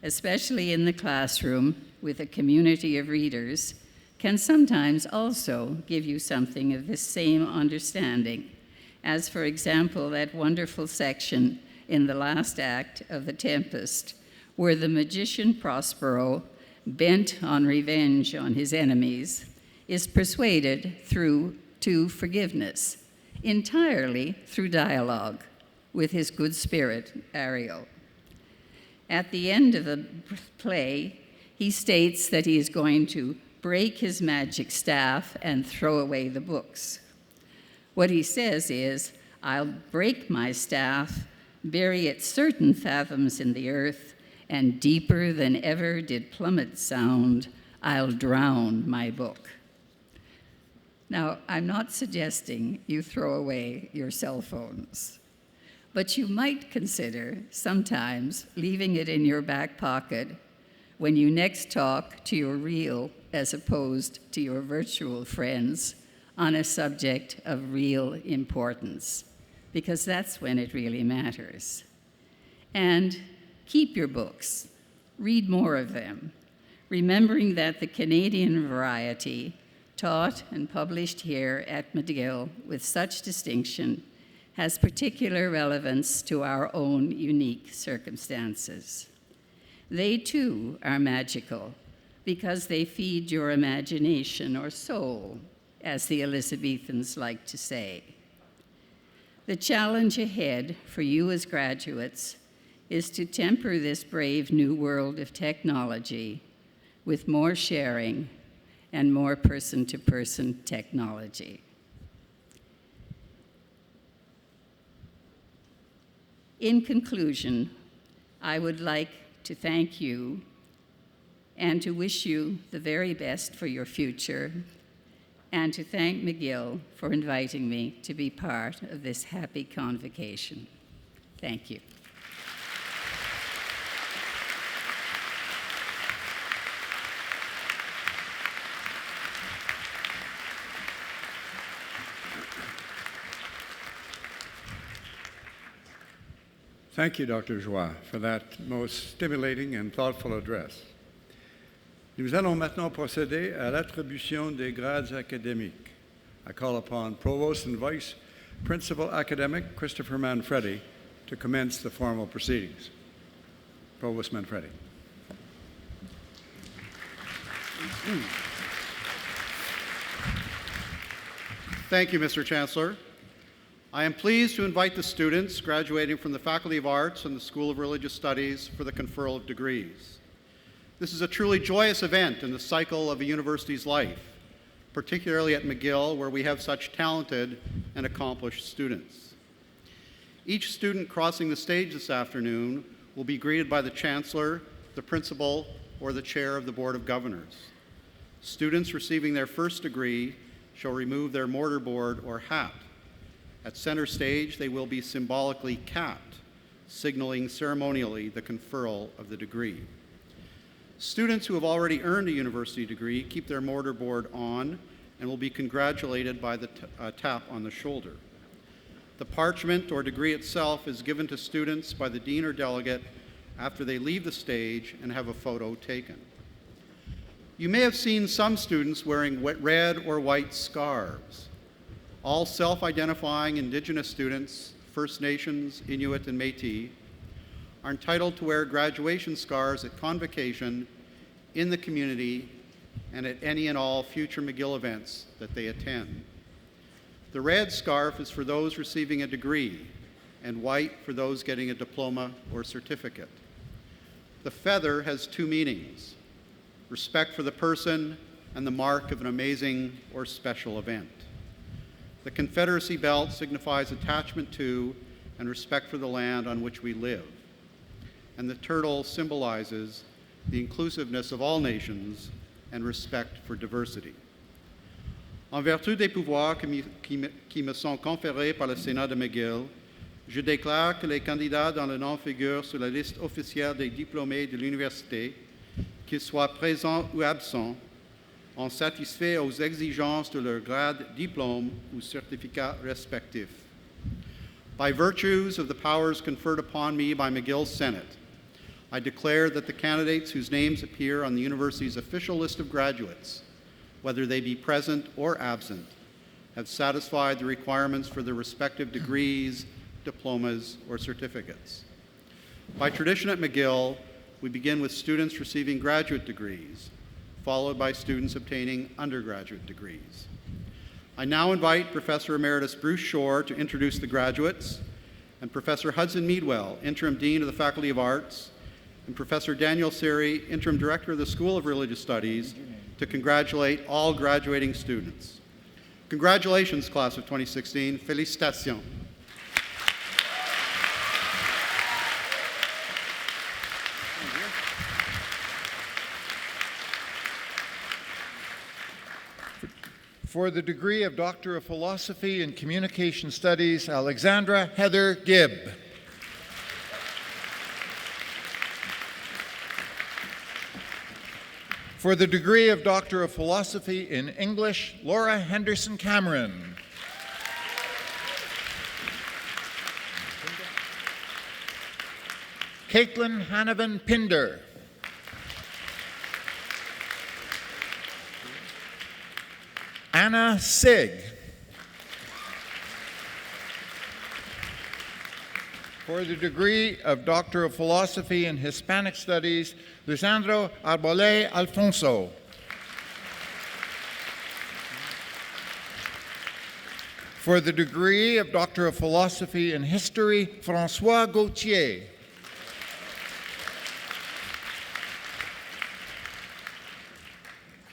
especially in the classroom with a community of readers, can sometimes also give you something of this same understanding, as, for example, that wonderful section in the last act of The Tempest, where the magician Prospero, bent on revenge on his enemies, is persuaded to forgiveness, entirely through dialogue with his good spirit, Ariel. At the end of the play, he states that he is going to break his magic staff and throw away the books. What he says is, "I'll break my staff, bury it certain fathoms in the earth, and deeper than ever did plummet sound, I'll drown my book." Now, I'm not suggesting you throw away your cell phones, but you might consider sometimes leaving it in your back pocket when you next talk to your real as opposed to your virtual friends on a subject of real importance, because that's when it really matters. And keep your books. Read more of them, remembering that the Canadian variety, taught and published here at McGill with such distinction, has particular relevance to our own unique circumstances. They too are magical because they feed your imagination or soul, as the Elizabethans like to say. The challenge ahead for you as graduates is to temper this brave new world of technology with more sharing and more person-to-person technology. In conclusion, I would like to thank you and to wish you the very best for your future, and to thank McGill for inviting me to be part of this happy convocation. Thank you. Thank you, Dr. Joie, for that most stimulating and thoughtful address. Nous allons maintenant procéder à l'attribution des grades académiques. I call upon Provost and Vice Principal Academic Christopher Manfredi to commence the formal proceedings. Provost Manfredi. Thank you, Mr. Chancellor. I am pleased to invite the students graduating from the Faculty of Arts and the School of Religious Studies for the conferral of degrees. This is a truly joyous event in the cycle of a university's life, particularly at McGill, where we have such talented and accomplished students. Each student crossing the stage this afternoon will be greeted by the Chancellor, the principal, or the chair of the Board of Governors. Students receiving their first degree shall remove their mortarboard or hat. At center stage, they will be symbolically capped, signaling ceremonially the conferral of the degree. Students who have already earned a university degree keep their mortarboard on and will be congratulated by the tap on the shoulder. The parchment or degree itself is given to students by the dean or delegate after they leave the stage and have a photo taken. You may have seen some students wearing red or white scarves. All self-identifying Indigenous students, First Nations, Inuit, and Métis, are entitled to wear graduation scars at convocation, in the community, and at any and all future McGill events that they attend. The red scarf is for those receiving a degree, and white for those getting a diploma or certificate. The feather has two meanings: respect for the person and the mark of an amazing or special event. The Confederacy belt signifies attachment to and respect for the land on which we live. And the turtle symbolizes the inclusiveness of all nations and respect for diversity. En vertu des pouvoirs qui me sont conférés par le Sénat de McGill, je déclare que les candidats dont le nom figure sur la liste officielle des diplômés de l'université, qu'ils soient présents ou absents, ont satisfait aux exigences de leur grade, diplôme ou certificat respectif. By virtues of the powers conferred upon me by McGill's Senate, I declare that the candidates whose names appear on the university's official list of graduates, whether they be present or absent, have satisfied the requirements for their respective degrees, diplomas, or certificates. By tradition at McGill, we begin with students receiving graduate degrees, followed by students obtaining undergraduate degrees. I now invite Professor Emeritus Bruce Shore to introduce the graduates, and Professor Hudson Meadwell, Interim Dean of the Faculty of Arts, and Professor Daniel Siri, Interim Director of the School of Religious Studies, to congratulate all graduating students. Congratulations, Class of 2016. Félicitations. For the degree of Doctor of Philosophy in Communication Studies, Alexandra Heather Gibb. For the degree of Doctor of Philosophy in English, Laura Henderson Cameron. Caitlin Hanavan Pinder. Anna Sig. For the degree of Doctor of Philosophy in Hispanic Studies, Lisandro Arbole Alfonso. For the degree of Doctor of Philosophy in History, François Gauthier.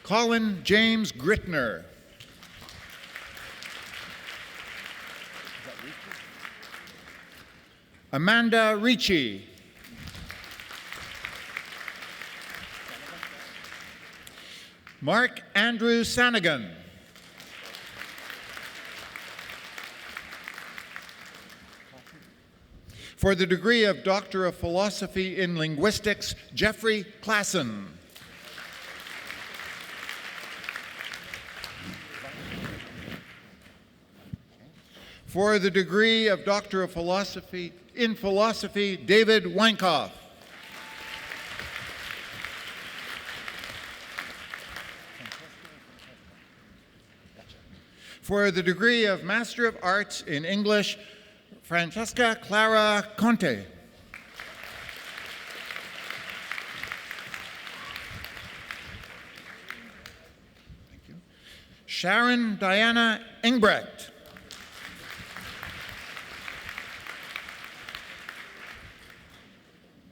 Colin James Gritner. Amanda Ricci. Mark Andrew Sanigan. For the degree of Doctor of Philosophy in Linguistics, Jeffrey Klassen. For the degree of Doctor of Philosophy in Philosophy, David Weinkoff. For the degree of Master of Arts in English, Francesca Clara Conte. Thank you. Sharon Diana Engbrecht.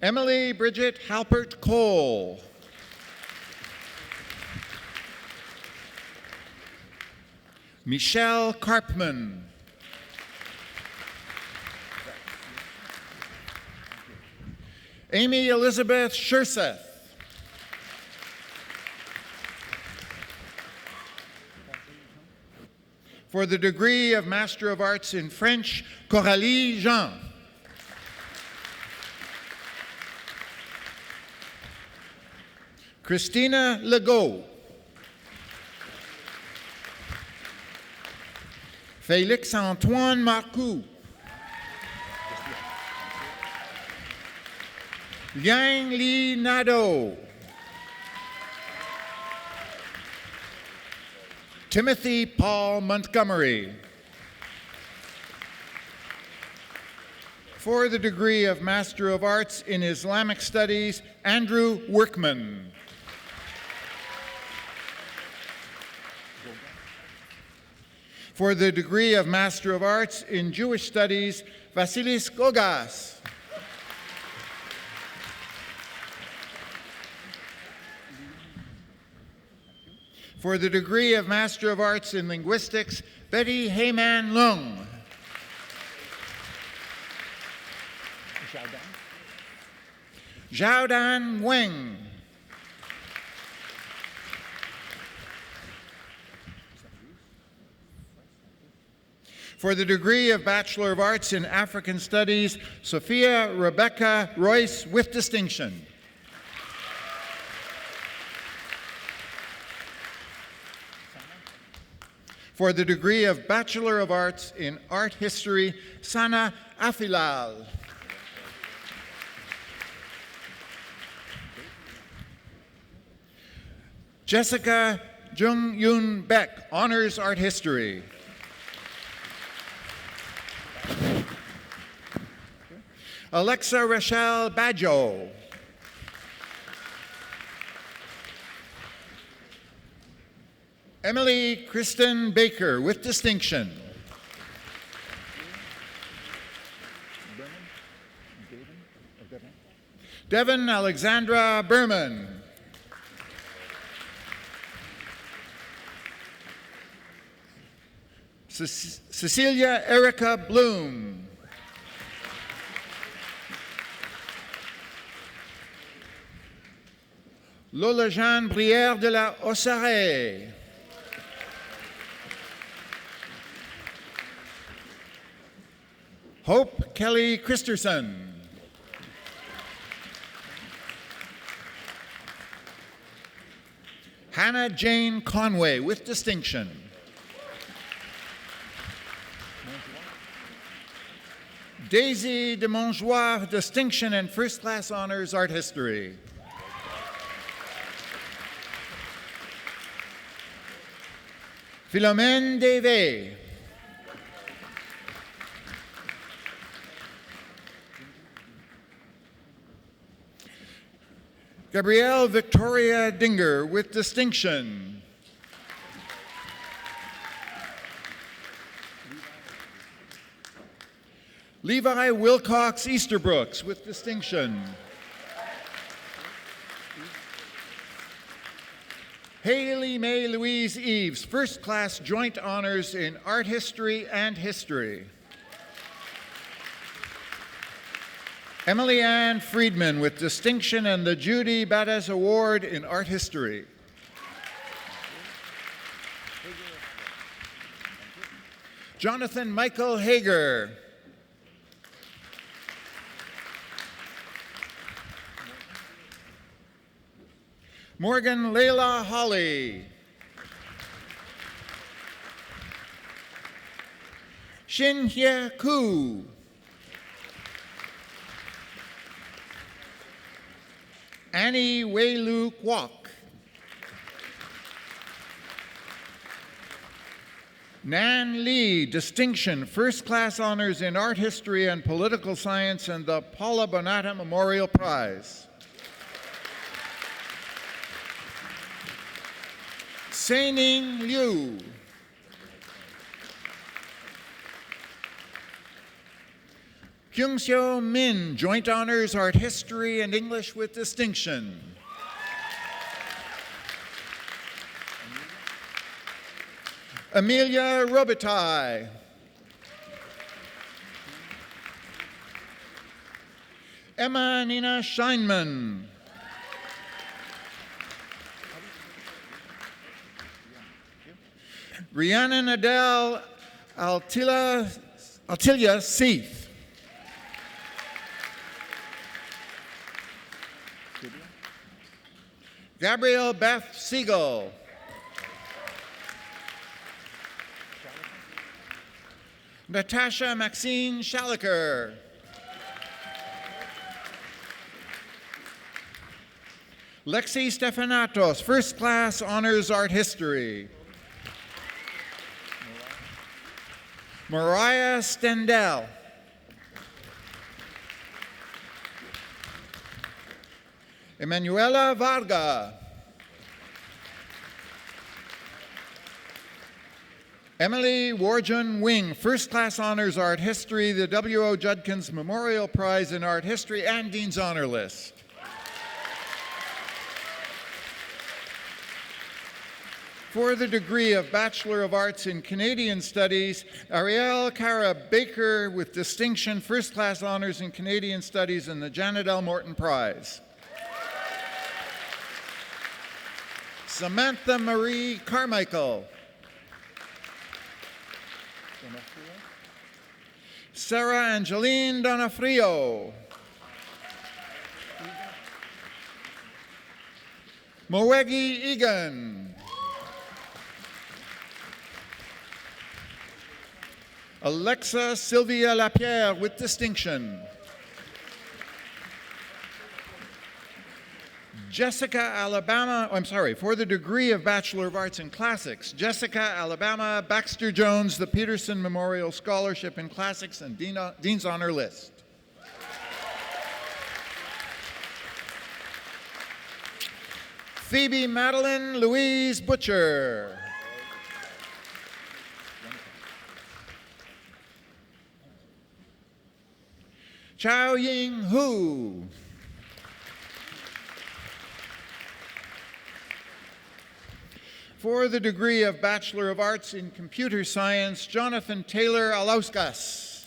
Emily Bridget Halpert Cole. Michelle Karpman. Amy Elizabeth Sherseth. For the degree of Master of Arts in French, Coralie Jean. Christina Legault. Félix Antoine Marcoux. Liang Li Nadeau. Timothy Paul Montgomery. For the degree of Master of Arts in Islamic Studies, Andrew Workman. For the degree of Master of Arts in Jewish Studies, Vasilis Gogas. For the degree of Master of Arts in Linguistics, Betty Heyman Lung. Zhaodan Weng. For the degree of Bachelor of Arts in African Studies, Sophia Rebecca Royce with distinction. For the degree of Bachelor of Arts in Art History, Sana Afilal. Jessica Jung Yoon Beck, Honors Art History. Alexa Rachel Badjo. Emily Kristen Baker with distinction. Devin Alexandra Berman. Cecilia Erica Bloom. Lola Jeanne Brière de la Ossarée. Hope Kelly Christerson. Hannah Jane Conway with distinction. Daisy de Montjoie, distinction and first-class honors art history. Philomène Deve. Gabrielle Victoria Dinger with distinction. Levi Wilcox Easterbrooks with distinction. Haley May Louise Eves, first-class joint honors in art history and history. Emily Ann Friedman with distinction and the Judy Badass Award in art history. Jonathan Michael Hager. Morgan Leila Holly. Shin Hye Koo. Annie Wei-Lu Kwok. Nan Lee, distinction, first-class honors in art history and political science, and the Paula Bonata Memorial Prize. Seining Liu. Kyung-seo Min, joint honors art history and English with distinction. Amelia Robitaille. Emma Nina Scheinman. Rhiannon Adele Altilia Seith. Gabrielle Beth Siegel. Natasha Maxine Schaliker. Lexi Stefanatos, First Class Honors Art History. Mariah Stendel. Emanuela Varga. Emily Warjun Wing, First Class Honors Art History, the W.O. Judkins Memorial Prize in Art History, and Dean's Honor List. For the degree of Bachelor of Arts in Canadian Studies, Ariel Cara Baker with distinction, First Class Honors in Canadian Studies and the Janet L. Morton Prize. Samantha Marie Carmichael. Sarah Angeline Donofrio. Moegi Egan. Alexa Sylvia Lapierre with distinction. Jessica Alabama, for the degree of Bachelor of Arts in Classics, Jessica Alabama Baxter Jones, the Peterson Memorial Scholarship in Classics and Dean's Honor List. Phoebe Madeline Louise Butcher. Chao Ying Hu. For the degree of Bachelor of Arts in Computer Science, Jonathan Taylor Alauskas.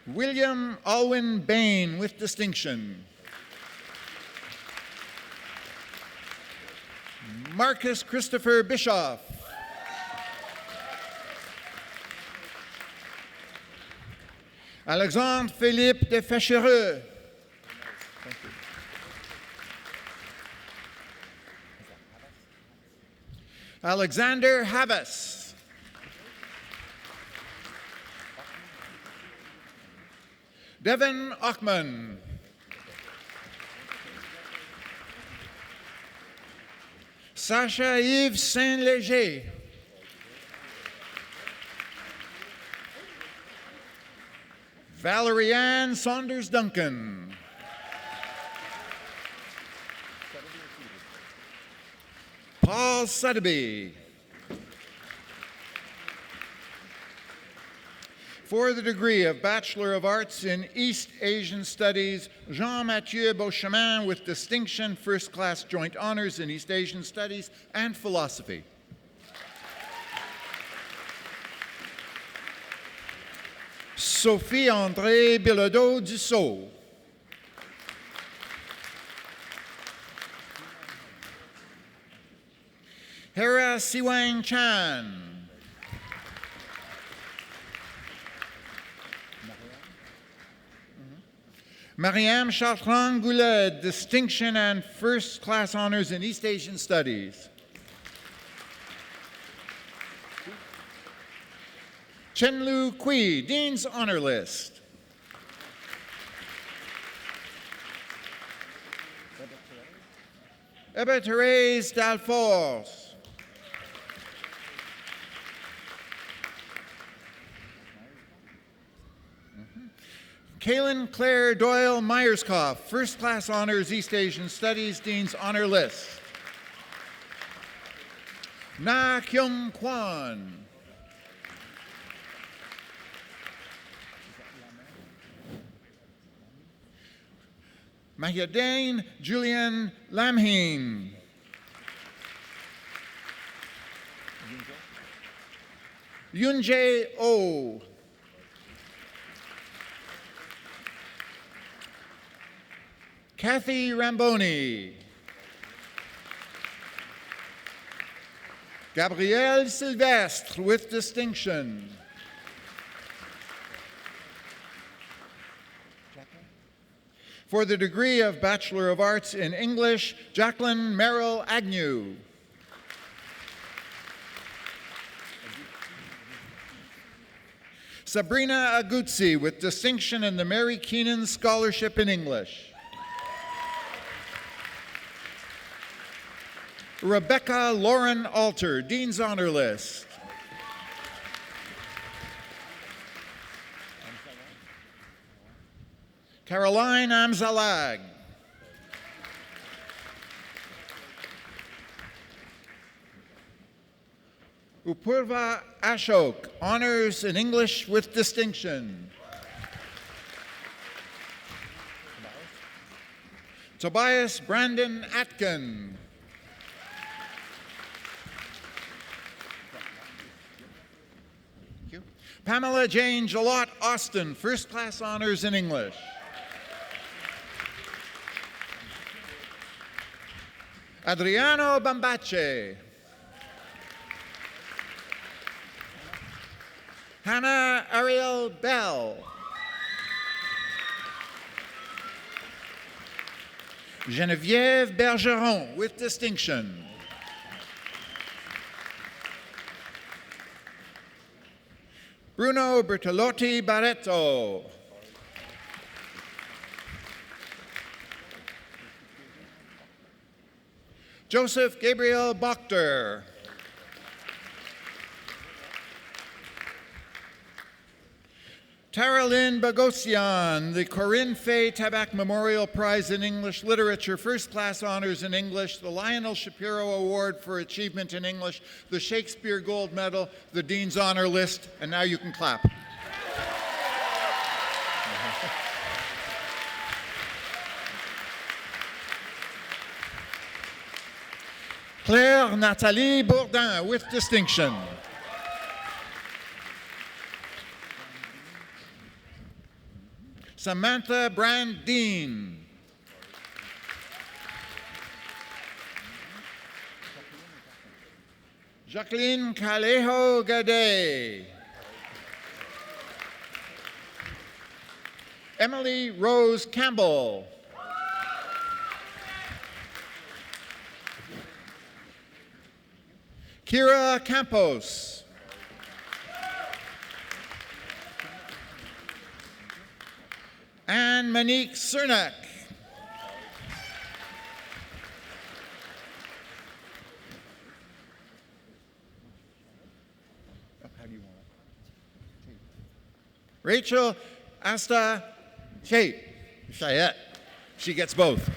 William Alwyn Bain with distinction. Marcus Christopher Bischoff. Alexandre Philippe de Fechereux. Alexander Havas. Devin Ochman. Sacha Yves Saint-Léger. Valerie-Anne Saunders Duncan. Paul Sotheby. For the degree of Bachelor of Arts in East Asian Studies, Jean-Mathieu Beauchemin with distinction, First Class Joint Honors in East Asian Studies and Philosophy. Sophie André Bilodeau Dussault. Hera Siwang Chan. Mariam Chartrand Goulet, distinction and first class honors in East Asian Studies. Chenlu Kui, Dean's Honor List. Eba Therese Dalforce. Kaylin Claire Doyle Myerscough, First Class Honors East Asian Studies, Dean's Honor List. Na Kyung Kwan. Mahyadane Julian Lamheen. Yunjae Oh. Kathy Ramboni. Gabrielle Sylvestre with distinction. For the degree of Bachelor of Arts in English, Jacqueline Merrill Agnew. Sabrina Aguzzi with distinction in the Mary Keenan Scholarship in English. Rebecca Lauren Alter, Dean's Honor List. Caroline Amzalag. Upurva Ashok, honors in English with distinction. Tobias Brandon Atkin. Pamela Jane Jalot Austin, first class honors in English. Adriano Bambace. Hannah Ariel Bell. Geneviève Bergeron with distinction. Bruno Bertolotti Barreto. Joseph Gabriel Bochter. Tara Lynn Bogosian, the Corinne Fay Tabak Memorial Prize in English Literature, First Class Honors in English, the Lionel Shapiro Award for Achievement in English, the Shakespeare Gold Medal, the Dean's Honor List, and now you can clap. Claire Nathalie Bourdin with distinction. Samantha Brand Dean. Jacqueline Calejo Gade. Emily Rose Campbell. Kira Campos. Anne Monique Cernak. Rachel Asta Chayette. She gets both.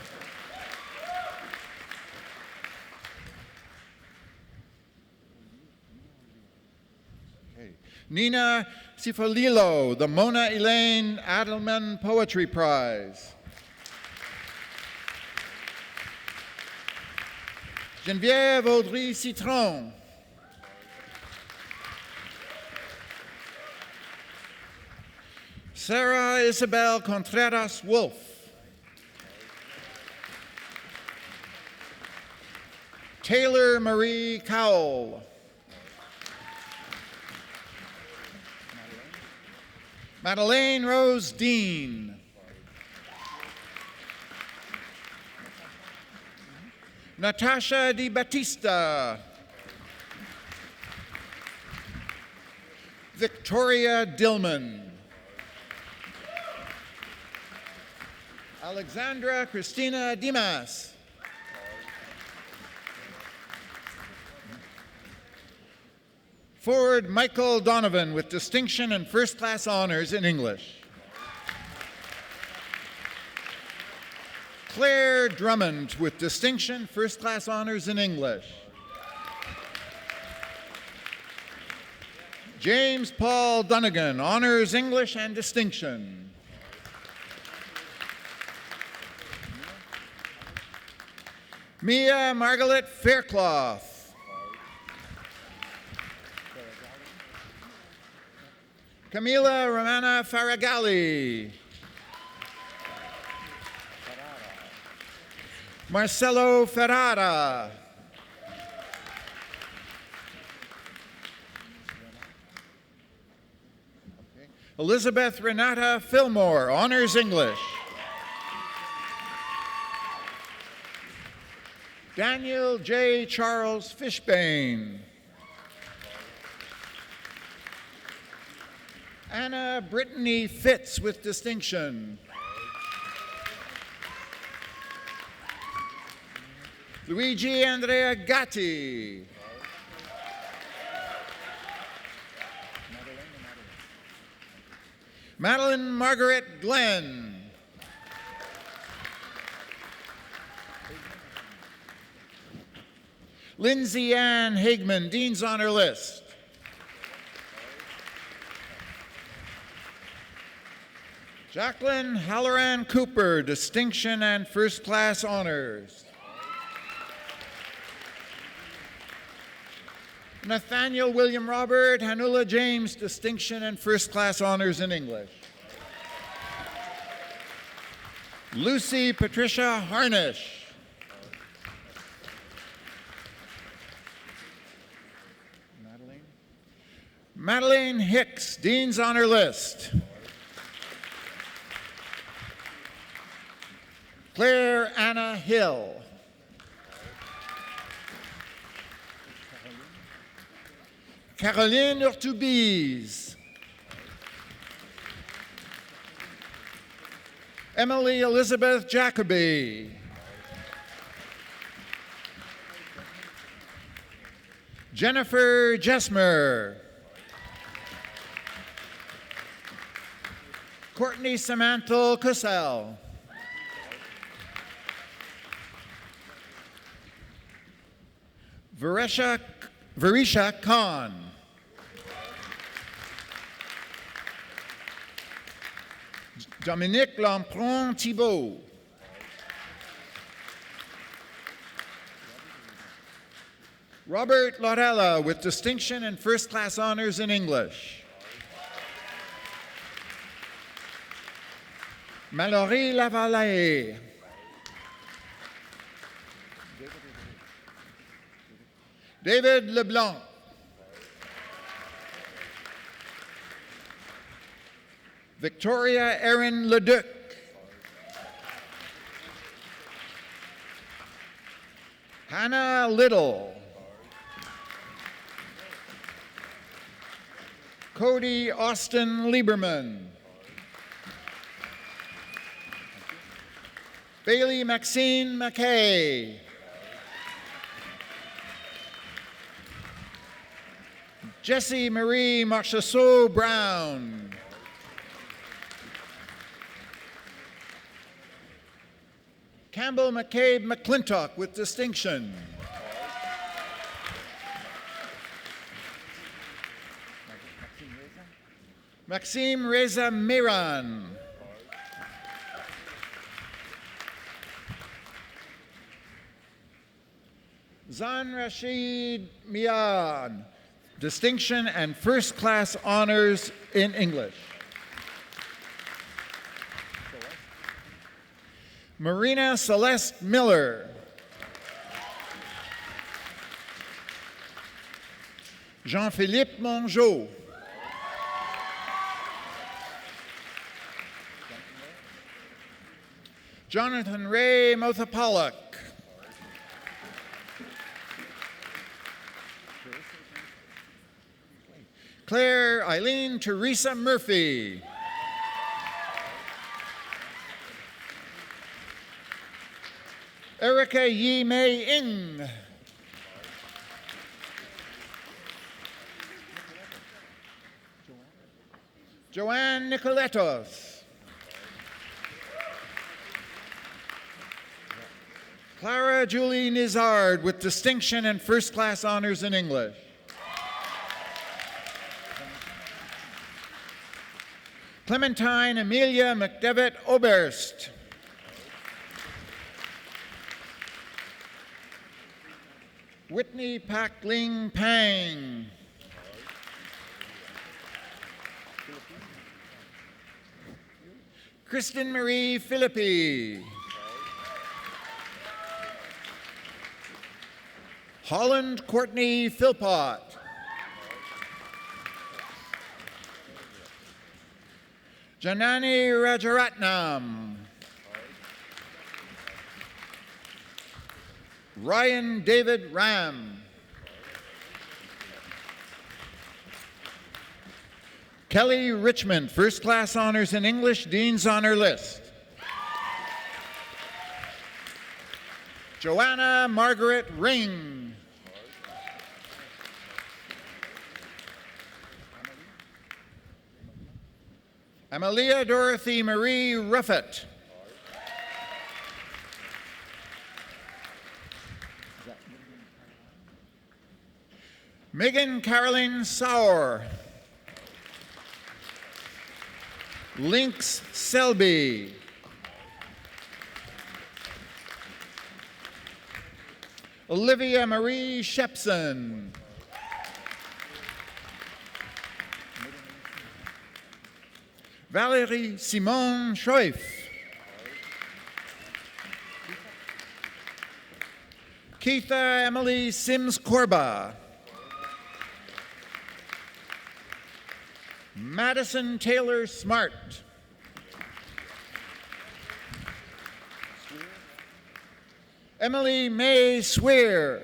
Nina Cifolillo, the Mona Elaine Adelman Poetry Prize. Geneviève Audrey Citron. Sarah Isabel Contreras Wolf. Taylor Marie Cowell. Madeleine Rose Dean. Natasha Di Battista. Victoria Dillman. Alexandra Christina Dimas. Ford Michael Donovan with distinction and first-class honors in English. Claire Drummond with distinction, first-class honors in English. James Paul Dunnigan, honors English and distinction. Mia Margaret Faircloth. Camila Romana Faragalli. Marcelo Ferrara. Elizabeth Renata Fillmore, Honors English. Daniel J. Charles Fishbane. Anna Brittany Fitz with distinction. Luigi Andrea Gatti. Madeline Margaret Glenn. Lindsay Ann Hagman, Dean's Honor List. Jacqueline Halloran Cooper, Distinction and First Class Honors. Nathaniel William Robert Hanula James, Distinction and First Class Honors in English. Lucy Patricia Harnish. Madeline Hicks, Dean's Honor List. Claire Anna Hill. Caroline Urtubise. Emily Elizabeth Jacoby. Jennifer Jesmer. Courtney Samantha Cussell. Varisha Khan. Dominique Lampron Thibault. Robert Lorella with distinction and first class honors in English. Mallory Lavallée. David LeBlanc. Victoria Erin Leduc. Hannah Little. Cody Austin Lieberman. Bailey Maxine McKay. Jessie Marie Marchessault Brown. Campbell McCabe McClintock with distinction. Maxime Reza Miran. Zan Rashid Mian, distinction and first class honors in English. Marina Celeste Miller. Jean-Philippe Mongeau. Jonathan Ray Motha Pollock. Claire Eileen Teresa Murphy. Erica Yi Mei Ing. Joanne Nicoletos. Clara Julie Nizard with distinction and first class honors in English. Clementine Amelia McDevitt Oberst. Whitney Pak Ling Pang. Kristen Marie Philippi. Holland Courtney Philpott. Janani Rajaratnam. Ryan David Ram. Kelly Richmond, First Class Honors in English, Dean's Honor List. Joanna Margaret Ring. Amalia Dorothy Marie Ruffett. Megan Caroline Sauer. Lynx Selby. Olivia Marie Shepson. Valerie Simone Schreif. Keitha Emily Sims Corba. Madison Taylor Smart. Emily May Swear.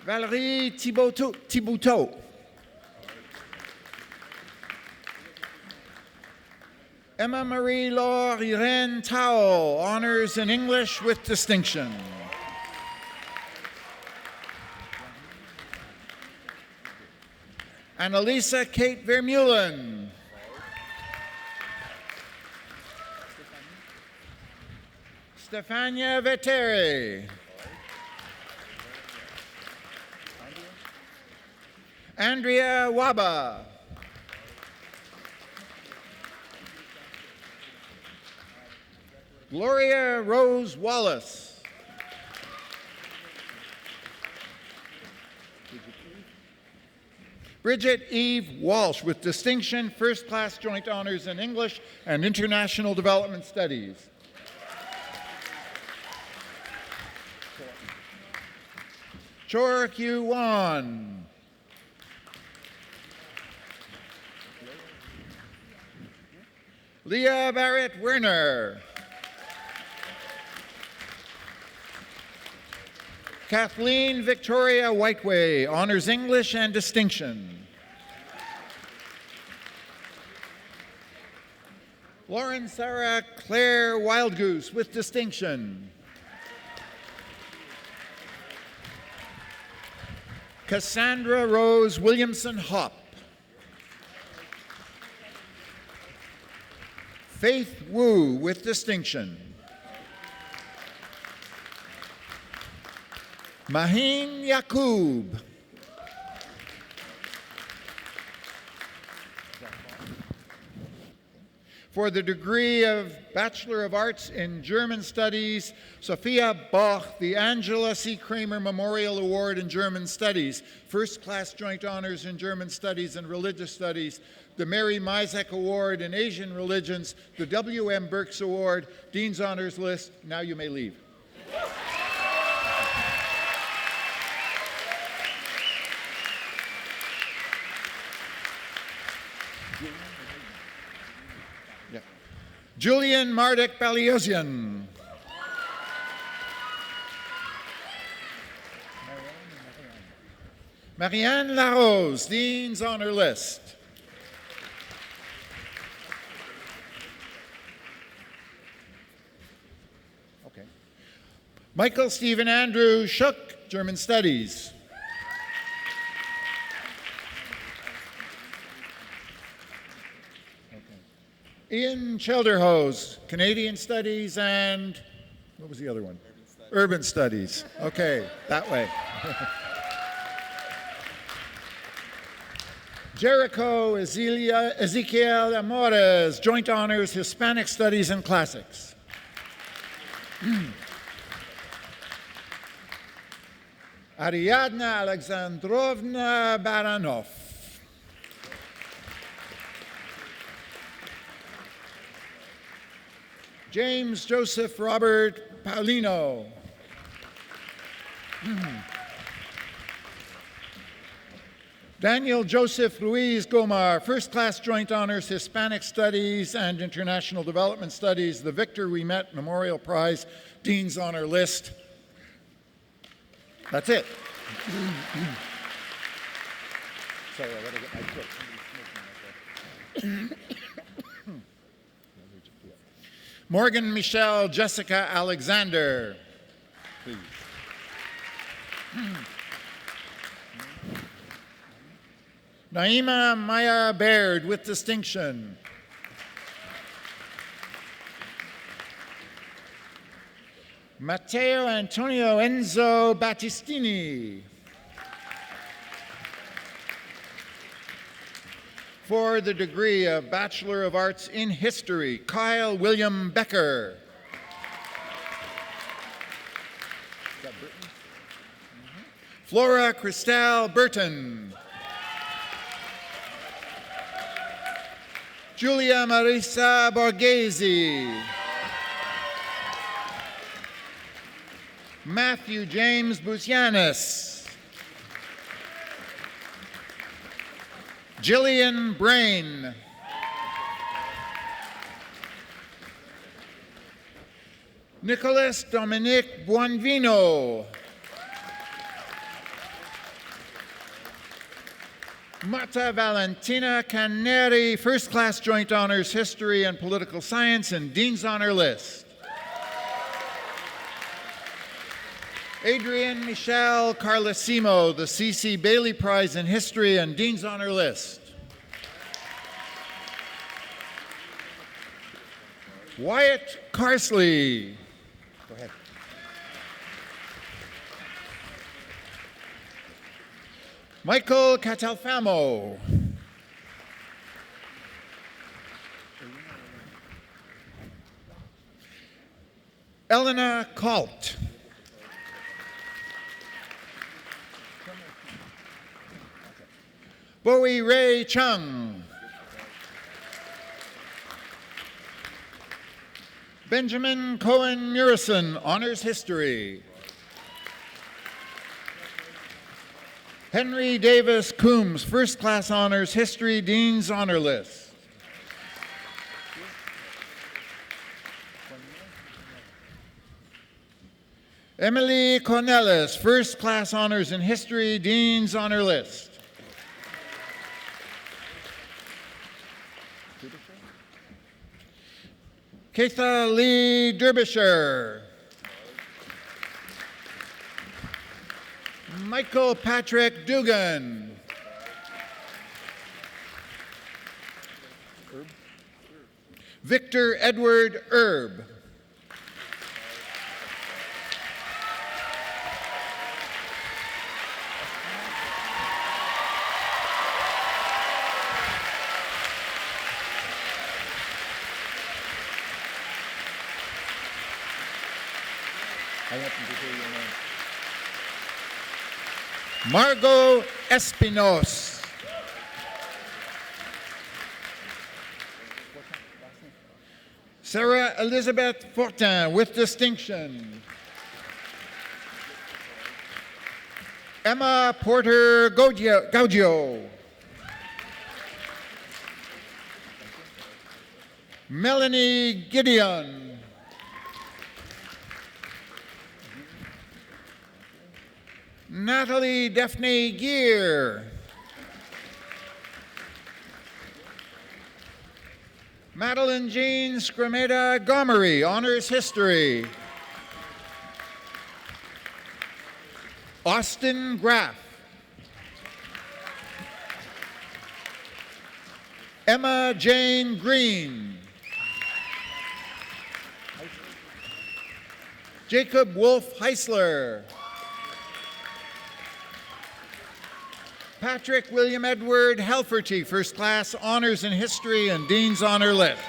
Valérie Thibouteau. Emma Marie Laure Irene Tao, honors in English with distinction. Annalisa Kate Vermeulen. Stefania Veteri. Andrea Waba. Gloria Rose Wallace. Bridget Eve Walsh with distinction, first class joint honors in English and International Development Studies. Chor Kyu Wan. Leah Barrett Werner. Kathleen Victoria Whiteway, honors English and distinction. Lauren Sarah Claire Wildgoose with distinction. Cassandra Rose Williamson Hopp. Faith Wu with distinction. Mahin Yaqub. For the degree of Bachelor of Arts in German Studies, Sophia Bach, the Angela C. Kramer Memorial Award in German Studies, First Class Joint Honors in German Studies and Religious Studies, the Mary Mizek Award in Asian Religions, the W.M. Burks Award, Dean's Honors List. Now you may leave. Julian Marduk Baliosian. Marianne Larose, Dean's Honor List. Okay. Michael Stephen Andrew Schuck, German Studies. Ian Chelderhose, Canadian Studies and, what was the other one? Urban Studies. Okay, that way. Jericho Ezekiel Amores, Joint Honors, Hispanic Studies and Classics. Ariadna Alexandrovna Baranov. James Joseph Robert Paulino. Daniel Joseph Luis Gomar, First Class Joint Honors, Hispanic Studies and International Development Studies, the Victor We Met Memorial Prize, Dean's Honor List. That's it. Sorry, I gotta get my foot. Morgan Michelle Jessica Alexander, please. Naima Maya Baird with distinction. Matteo Antonio Enzo Battistini. For the degree of Bachelor of Arts in History, Kyle William Becker. Flora Christelle Burton. Julia Marisa Borghese. Matthew James Busianis. Jillian Brain. Nicholas Dominic Buonvino. Marta Valentina Caneri, First Class Joint Honors, History and Political Science, and Dean's Honor List. Adrienne Michelle Carlesimo, the C.C. Bailey Prize in History and Dean's Honor List. Wyatt Carsley. Go ahead. Michael Catalfamo. Elena Kalt. Bowie Ray Chung. Benjamin Cohen Murison, Honors History. Henry Davis Coombs, First Class Honors, History, Dean's Honor List. Emily Cornelis, First Class Honors in History, Dean's Honor List. Keitha Lee Derbyshire. Michael Patrick Dugan. Victor Edward Erb. Margot Espinos. Sarah Elizabeth Fortin with distinction. Emma Porter Gaudio. Melanie Gideon. Natalie Daphne Gear. Madeline Jean Scrameda Gomery, Honors History. Austin Graff. Emma Jane Green. Jacob Wolf Heisler. Patrick William Edward Helferty, First Class Honors in History and Dean's Honor List.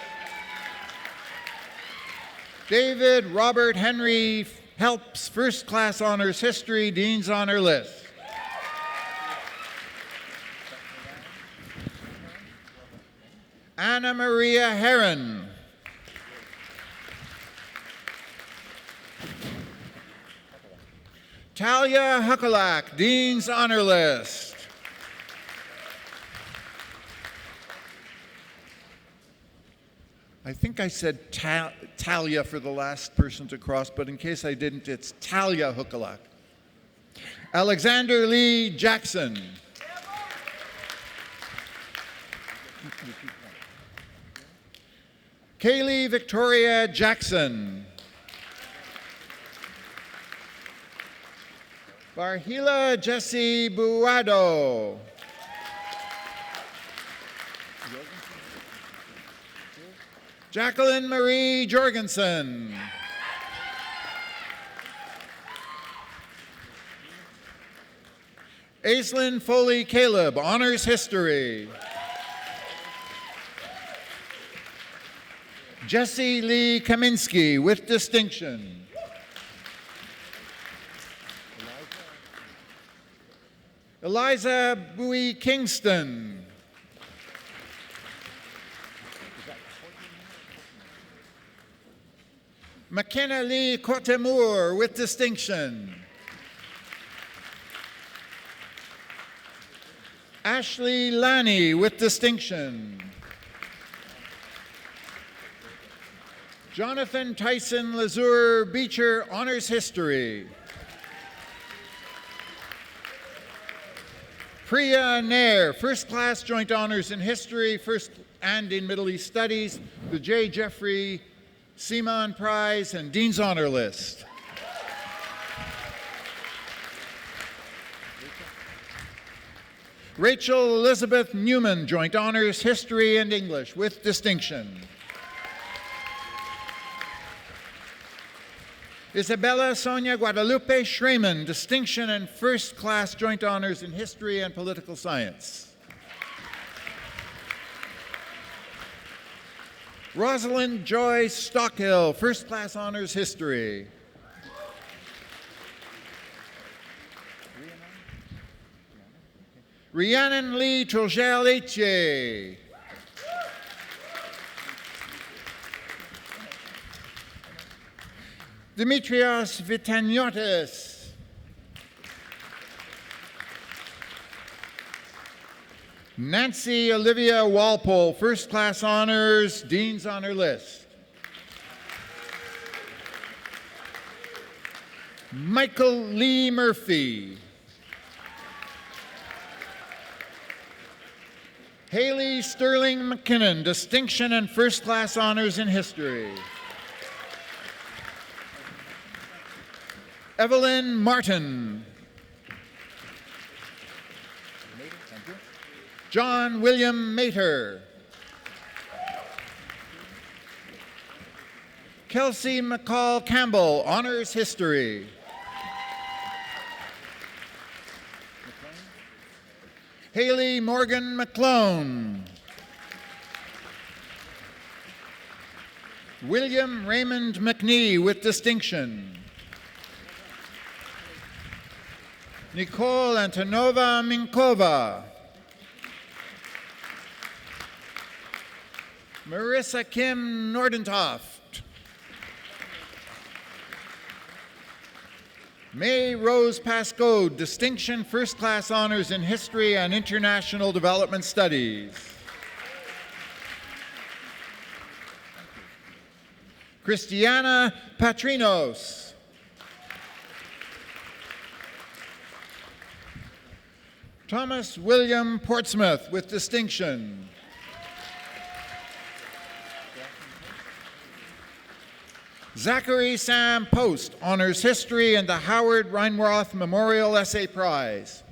David Robert Henry Helps, First Class Honors History, Dean's Honor List. Anna Maria Heron. Talia Huckalak, Dean's Honor List. I think I said Talia for the last person to cross, but in case I didn't, it's Talia Huckalak. Alexander Lee Jackson. Kaylee Victoria Jackson. Barhila Jesse Buado. Jacqueline Marie Jorgensen. Aislinn Foley Caleb, Honors History. Jesse Lee Kaminsky with distinction. Eliza Bowie Kingston. McKenna Lee Cortemour with distinction. Ashley Lanny with distinction. Jonathan Tyson Lazur Beecher, Honors History. Priya Nair, First Class Joint Honors in History, First and in Middle East Studies, the J. Jeffrey Seaman Prize, and Dean's Honor List. Rachel Elizabeth Newman, Joint Honors History and English with distinction. Isabella Sonia Guadalupe Schraman, Distinction and First Class Joint Honors in History and Political Science. Rosalind Joy Stockhill, First Class Honors History. Rhiannon Lee Trogel Eche. Dimitrios Vitaniotis. Nancy Olivia Walpole, First Class Honors, Dean's Honor List. Michael Lee Murphy. Haley Sterling McKinnon, Distinction and First Class Honors in History. Evelyn Martin. John William Mater. Kelsey McCall Campbell, Honors History. Haley Morgan McClone. William Raymond McNee with distinction. Nicole Antonova Minkova. Marissa Kim Nordentoft. May Rose Pascoe, Distinction First Class Honors in History and International Development Studies. Christiana Patrinos. Thomas William Portsmouth with distinction. Zachary Sam Post, Honors History and the Howard Reinroth Memorial Essay Prize.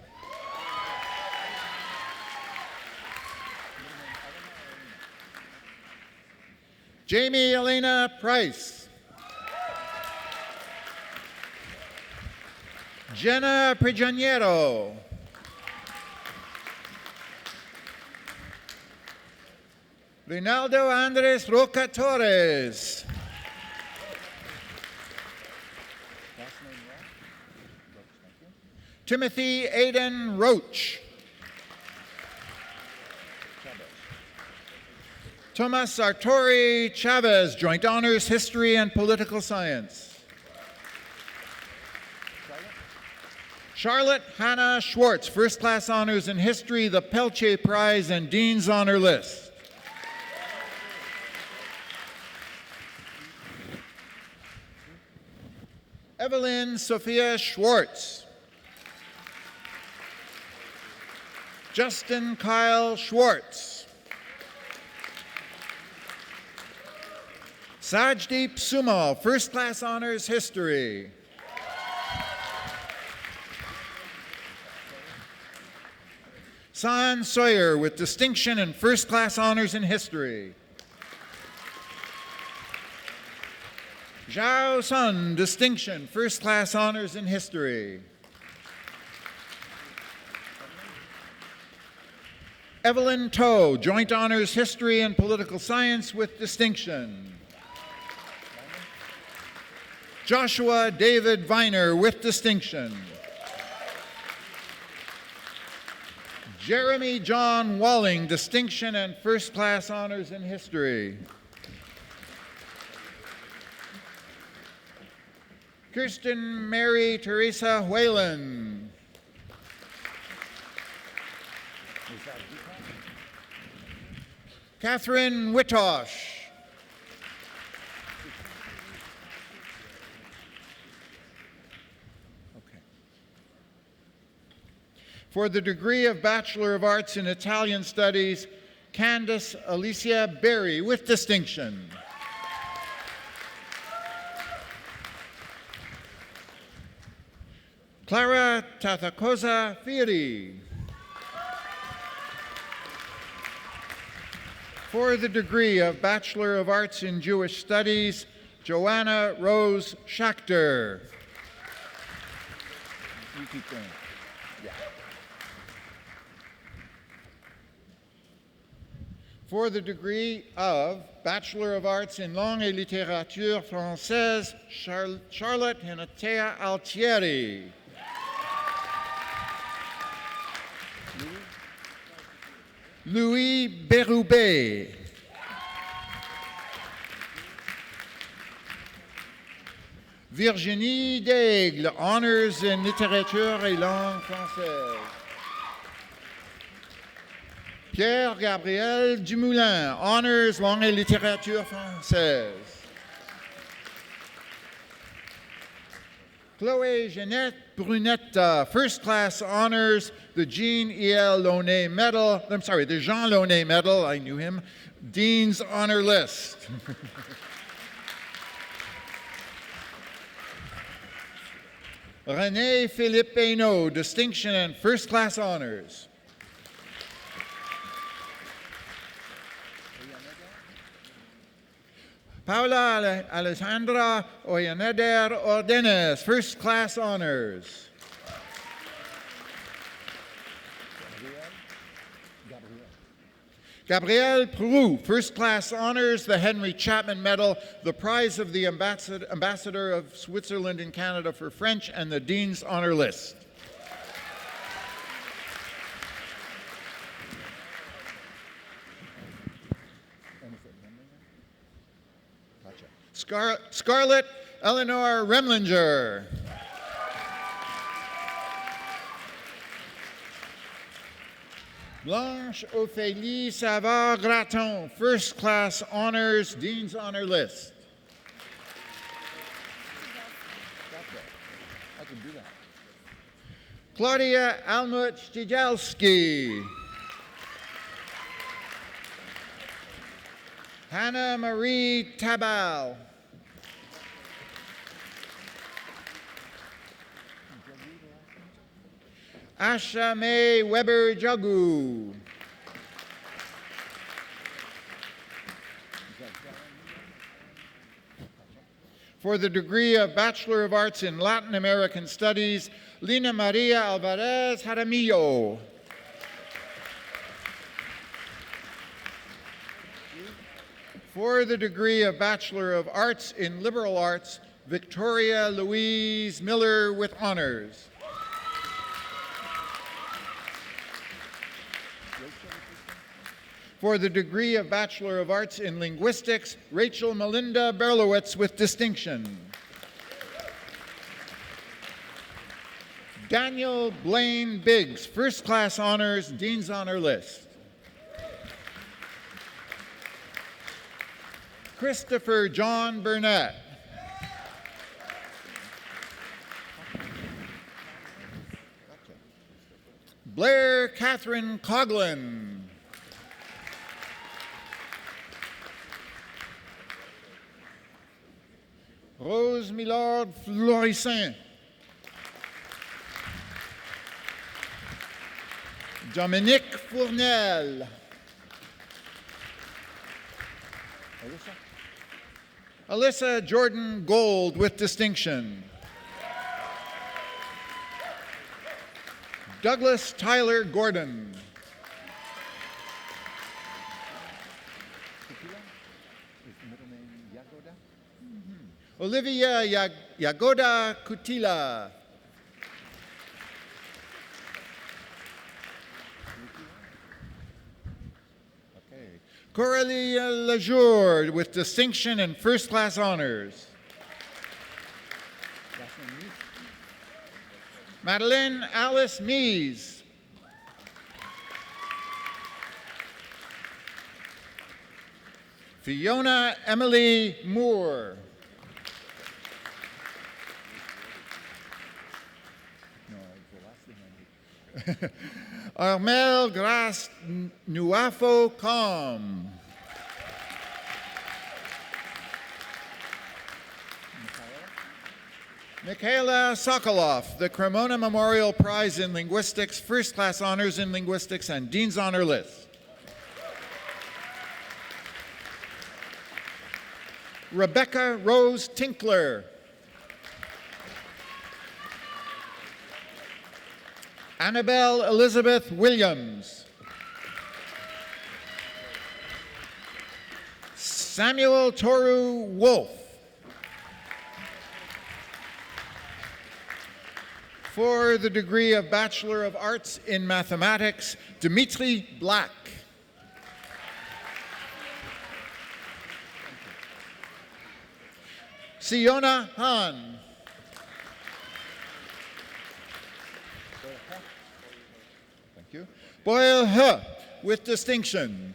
Jamie Elena Price. Jenna Prigioniero. Rinaldo Andres Roca Torres. Timothy Aiden Roach. Tomas Arturi Chavez, Joint Honors, History and Political Science. Charlotte Hannah Schwartz, First Class Honors in History, the Peltier Prize, and Dean's Honor List. Evelyn Sophia Schwartz. Justin Kyle Schwartz. Sajdeep Sumal, First Class Honors History. San Sawyer with distinction and First Class Honors in History. Zhao Sun, distinction, First Class Honors in History. Evelyn Toe, Joint Honors History and Political Science with distinction. Joshua David Viner with distinction. Jeremy John Walling, distinction and First Class Honors in History. Kirsten Mary Teresa Whalen. Catherine Witosh. For the degree of Bachelor of Arts in Italian Studies, Candace Alicia Berry with distinction. Clara Tathakosa Fieri. For the degree of Bachelor of Arts in Jewish Studies, Joanna Rose Schachter. You keep going. Yeah. For the degree of Bachelor of Arts in Langue et Littérature Française, Charlotte Hinatea Altieri. Louis Beroubet. Virginie Daigle, Honors in Littérature et Langue Française. Pierre-Gabriel Dumoulin, Honors Langue et Littérature Française. Chloé Jeanette Brunetta, First Class Honors, the Jean Launay Medal, the Jean Launay Medal, I knew him, Dean's Honor List. René Philippe Hainaut, Distinction and First Class Honors. Paula Alessandra Oyaneder Ordenes, First Class Honors. Gabrielle Prou, First Class Honors, the Henry Chapman Medal, the prize of the Ambassador of Switzerland in Canada for French, and the Dean's Honor List. Scarlett Eleanor Remlinger. Blanche Ophélie Savard-Graton, First Class Honors, Dean's Honor List. Claudia Almut Stijalski. Hannah Marie Tabal. Asha May Weber Jagu. For the degree of Bachelor of Arts in Latin American Studies, Lina Maria Alvarez Jaramillo. For the degree of Bachelor of Arts in Liberal Arts, Victoria Louise Miller with honors. For the degree of Bachelor of Arts in Linguistics, Rachel Melinda Berlowitz with distinction. Daniel Blaine Biggs, first class honors, Dean's Honor List. Christopher John Burnett. Blair Catherine Coughlin. Rose Millard Florissin. Dominique Fournel. Alyssa Jordan Gold with distinction. Douglas Tyler Gordon. Olivia Yagoda Kutila. Coralie Lejour with distinction and first-class honors. Madeleine Alice Mees. Fiona Emily Moore. Armel Grace Nuafo Com. Michaela Sokoloff, the Cremona Memorial Prize in Linguistics, First Class Honors in Linguistics, and Dean's Honor List. Rebecca Rose Tinkler. Annabelle Elizabeth Williams. Samuel Toru Wolf. For the degree of Bachelor of Arts in Mathematics, Dimitri Black. Siona Han. Thank you. Boyle He with distinction.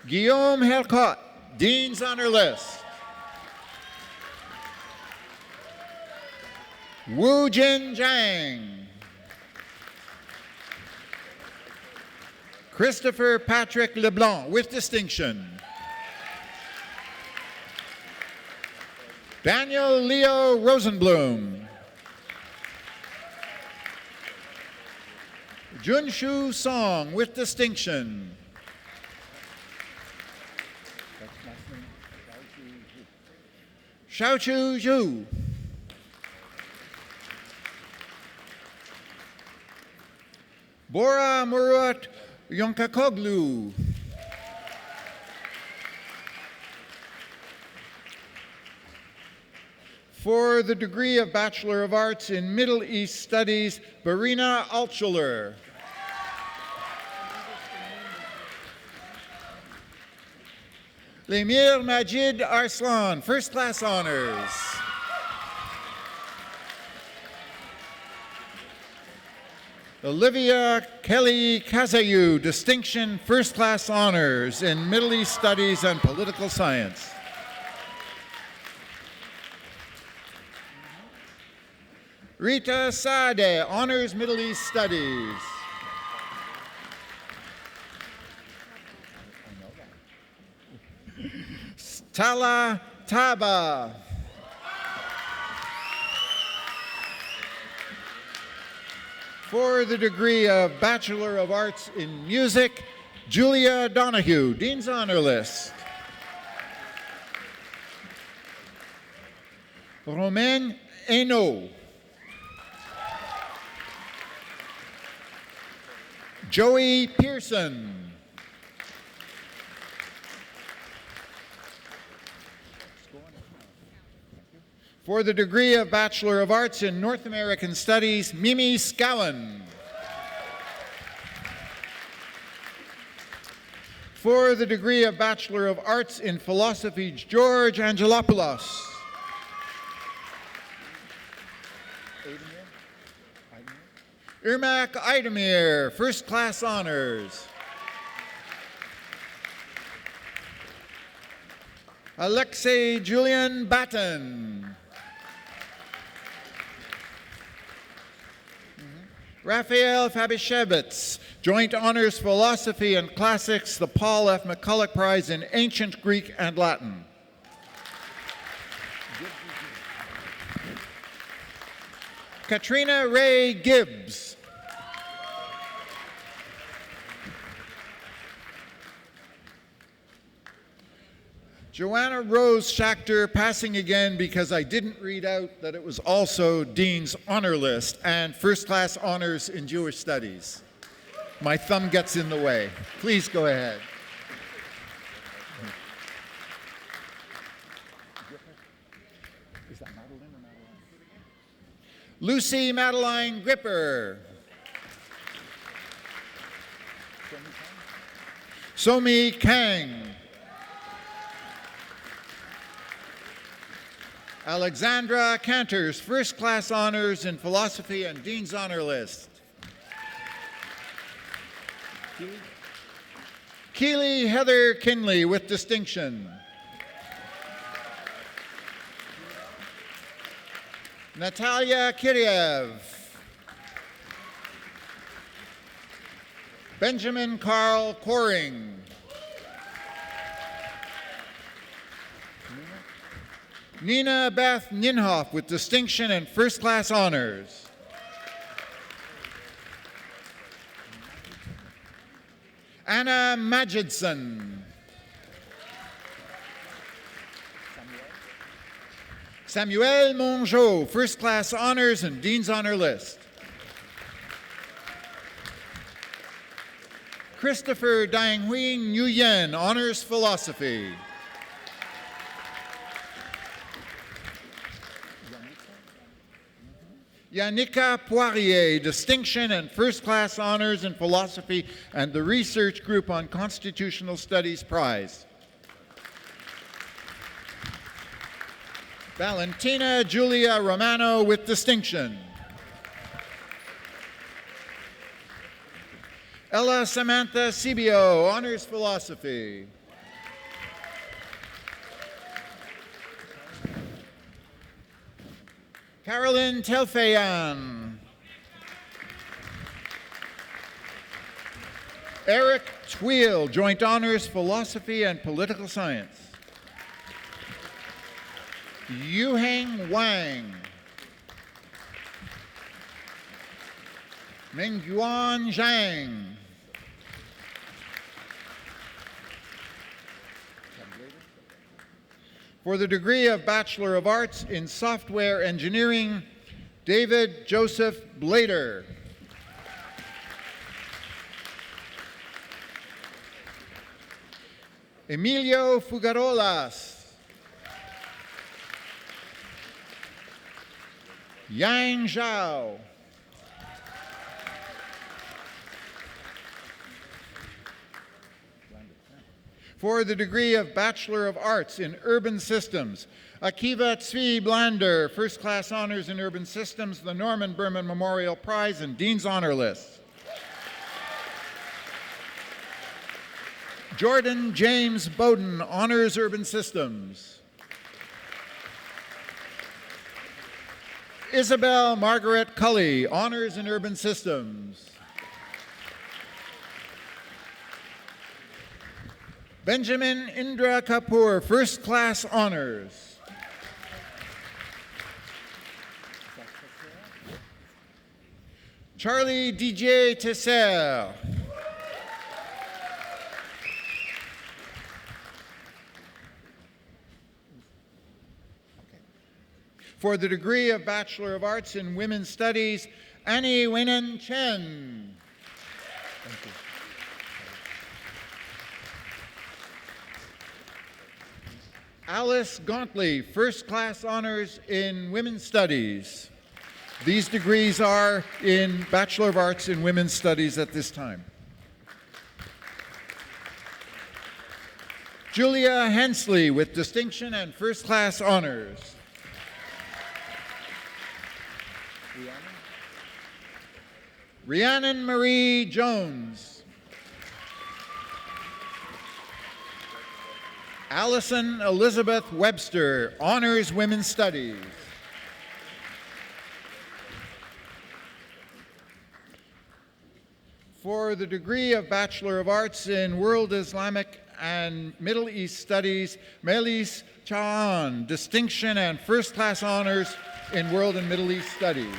Guillaume Hercott, Dean's Honor List. Wu Jin Zhang. Christopher Patrick LeBlanc with distinction. Daniel Leo Rosenblum. Junshu Song with distinction. Xiaochu Zhu. Bora Murat Yonkakoglu. For the degree of Bachelor of Arts in Middle East Studies, Barina Altschuler. Lemir Majid Arslan, First Class Honors. Olivia Kelly Kazayu, Distinction First Class Honors in Middle East Studies and Political Science. Rita Sade, Honors Middle East Studies. Tala Taba. For the degree of Bachelor of Arts in Music, Julia Donahue, Dean's Honor List. Romaine Hainaut. Joey Pearson. For the degree of Bachelor of Arts in North American Studies, Mimi Scowen. For the degree of Bachelor of Arts in Philosophy, George Angelopoulos. Irmak Aydemir, first class honors. Alexei Julian Batten. Raphael Fabishevitz, Joint Honors Philosophy and Classics, the Paul F. McCulloch Prize in Ancient Greek and Latin. Katrina Ray Gibbs. Joanna Rose Schachter, passing again because I didn't read out that it was also Dean's Honor List and First Class Honors in Jewish Studies. My thumb gets in the way. Please go ahead. Is that Madeline or Madeline? Lucy Madeline Gripper. Somi Kang. Alexandra Cantors, first class honors in philosophy and Dean's Honor List. Keely Heather Kinley with distinction. Natalia Kiriev. Benjamin Carl Coring. Nina Beth Ninhoff with distinction and first class honors. Anna Majidson. Samuel Mongeau, first class honors and Dean's Honor List. Christopher Danghui Nguyen, honors philosophy. Yannicka Poirier, distinction and first class honors in philosophy and the Research Group on Constitutional Studies Prize. Valentina Julia Romano with distinction. Ella Samantha Cibio, honors philosophy. Carolyn Telfayan. Eric Tweel, Joint Honors Philosophy and Political Science. Yuheng Wang. Mengyuan Zhang. For the degree of Bachelor of Arts in Software Engineering, David Joseph Blader. Emilio Fugarolas. Yang Zhao. For the degree of Bachelor of Arts in Urban Systems, Akiva Tzvi Blander, first class honors in Urban Systems, the Norman Berman Memorial Prize and Dean's Honor List. Jordan James Bowden, honors Urban Systems. Isabel Margaret Cully, honors in Urban Systems. Benjamin Indra Kapoor, first class honors. Charlie DJ Tesser. For the degree of Bachelor of Arts in Women's Studies, Annie Wenan Chen. Thank you. Alice Gauntley, first class honors in Women's Studies. These degrees are in Bachelor of Arts in Women's Studies at this time. Julia Hensley with distinction and first class honors. Rhiannon Marie Jones. Allison Elizabeth Webster, Honors Women's Studies. For the degree of Bachelor of Arts in World Islamic and Middle East Studies, Melis Chahan, Distinction and First Class Honors in World and Middle East Studies.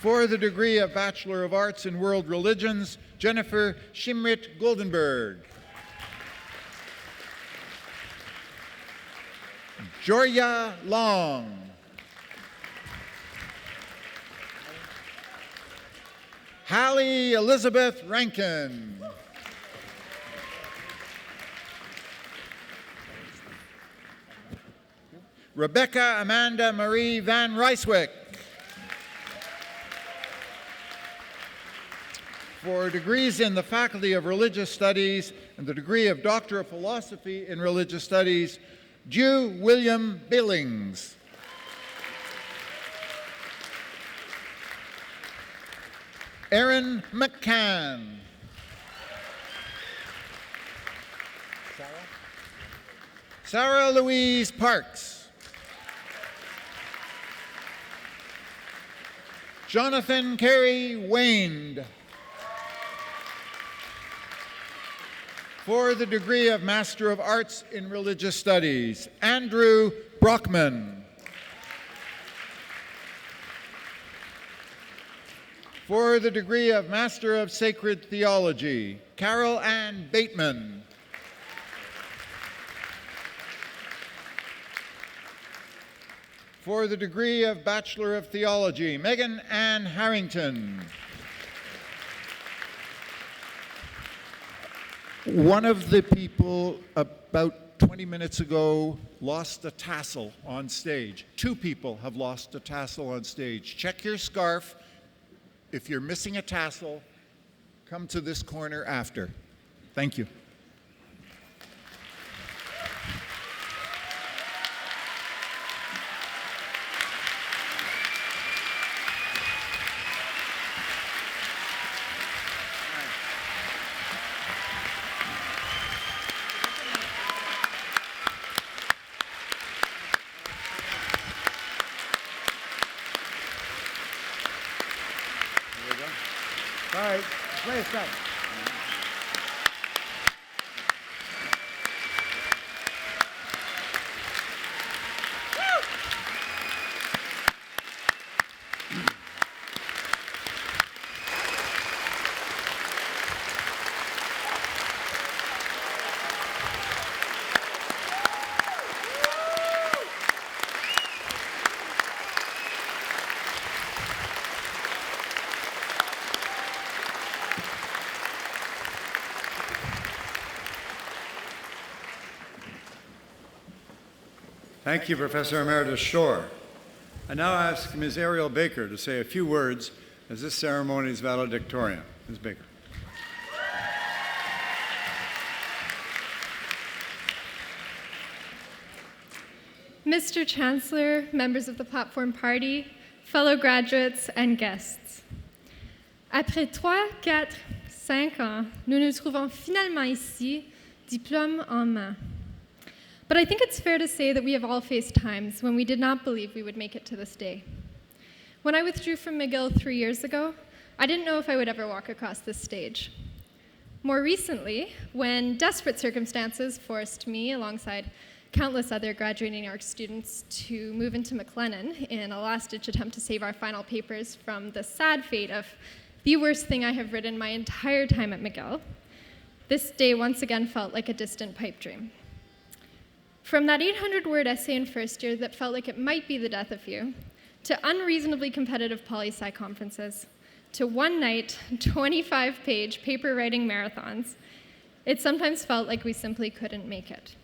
For the degree of Bachelor of Arts in World Religions, Jennifer Shimrit Goldenberg. Joya Long. Hallie Elizabeth Rankin. Rebecca Amanda Marie Van Ryswick. For degrees in the Faculty of Religious Studies and the degree of Doctor of Philosophy in Religious Studies, Drew William Billings. Erin McCann. Sarah Louise Parks. Jonathan Carey Waned. For the degree of Master of Arts in Religious Studies, Andrew Brockman. For the degree of Master of Sacred Theology, Carol Ann Bateman. For the degree of Bachelor of Theology, Megan Ann Harrington. One of the people about 20 minutes ago lost a tassel on stage. 2 people have lost a tassel on stage. Check your scarf. If you're missing a tassel, come to this corner after. Thank you. All right, play us out. Thank you, Professor Emeritus Shore. I now ask Ms. Ariel Baker to say a few words as this ceremony's valedictorian. Ms. Baker. Mr. Chancellor, members of the Platform Party, fellow graduates, and guests. Après 3, 4, 5 ans, nous nous trouvons finalement ici, diplôme en main. But I think it's fair to say that we have all faced times when we did not believe we would make it to this day. When I withdrew from McGill 3 years ago, I didn't know if I would ever walk across this stage. More recently, when desperate circumstances forced me, alongside countless other graduating arts students, to move into McLennan in a last-ditch attempt to save our final papers from the sad fate of the worst thing I have written my entire time at McGill, this day once again felt like a distant pipe dream. From that 800-word essay in first year that felt like it might be the death of you, to unreasonably competitive poli-sci conferences, to one-night, 25-page paper writing marathons, it sometimes felt like we simply couldn't make it.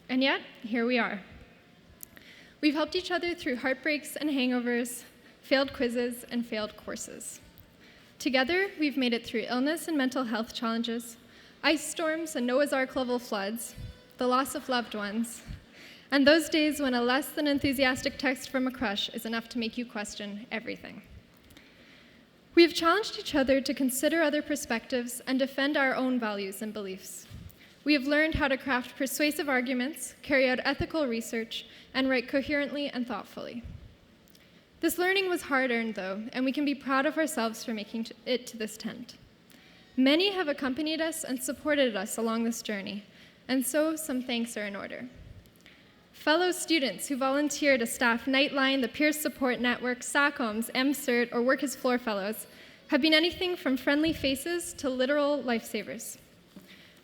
And yet, here we are. We've helped each other through heartbreaks and hangovers, failed quizzes, and failed courses. Together, we've made it through illness and mental health challenges, ice storms and Noah's Ark-level floods, the loss of loved ones, and those days when a less than enthusiastic text from a crush is enough to make you question everything. We have challenged each other to consider other perspectives and defend our own values and beliefs. We have learned how to craft persuasive arguments, carry out ethical research, and write coherently and thoughtfully. This learning was hard-earned, though, and we can be proud of ourselves for making it to this tent. Many have accompanied us and supported us along this journey, and so some thanks are in order. Fellow students who volunteer to staff Nightline, the Peer Support Network, SACOMS, MCERT, or work as floor fellows have been anything from friendly faces to literal lifesavers.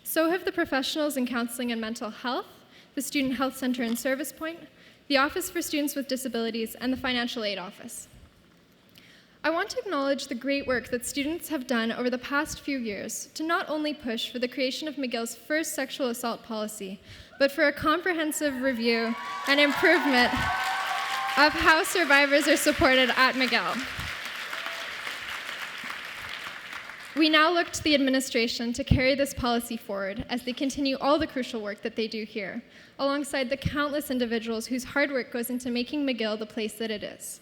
So have the professionals in counseling and mental health, the Student Health Center and Service Point, the Office for Students with Disabilities, and the Financial Aid Office. I want to acknowledge the great work that students have done over the past few years to not only push for the creation of McGill's first sexual assault policy, but for a comprehensive review and improvement of how survivors are supported at McGill. We now look to the administration to carry this policy forward as they continue all the crucial work that they do here, alongside the countless individuals whose hard work goes into making McGill the place that it is.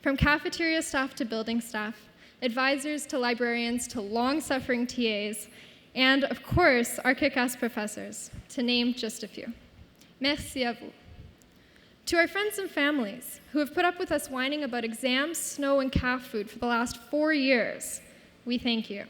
From cafeteria staff to building staff, advisors to librarians to long-suffering TAs, and of course, our kick-ass professors, to name just a few. Merci à vous. To our friends and families who have put up with us whining about exams, snow, and calf food for the last 4 years, we thank you.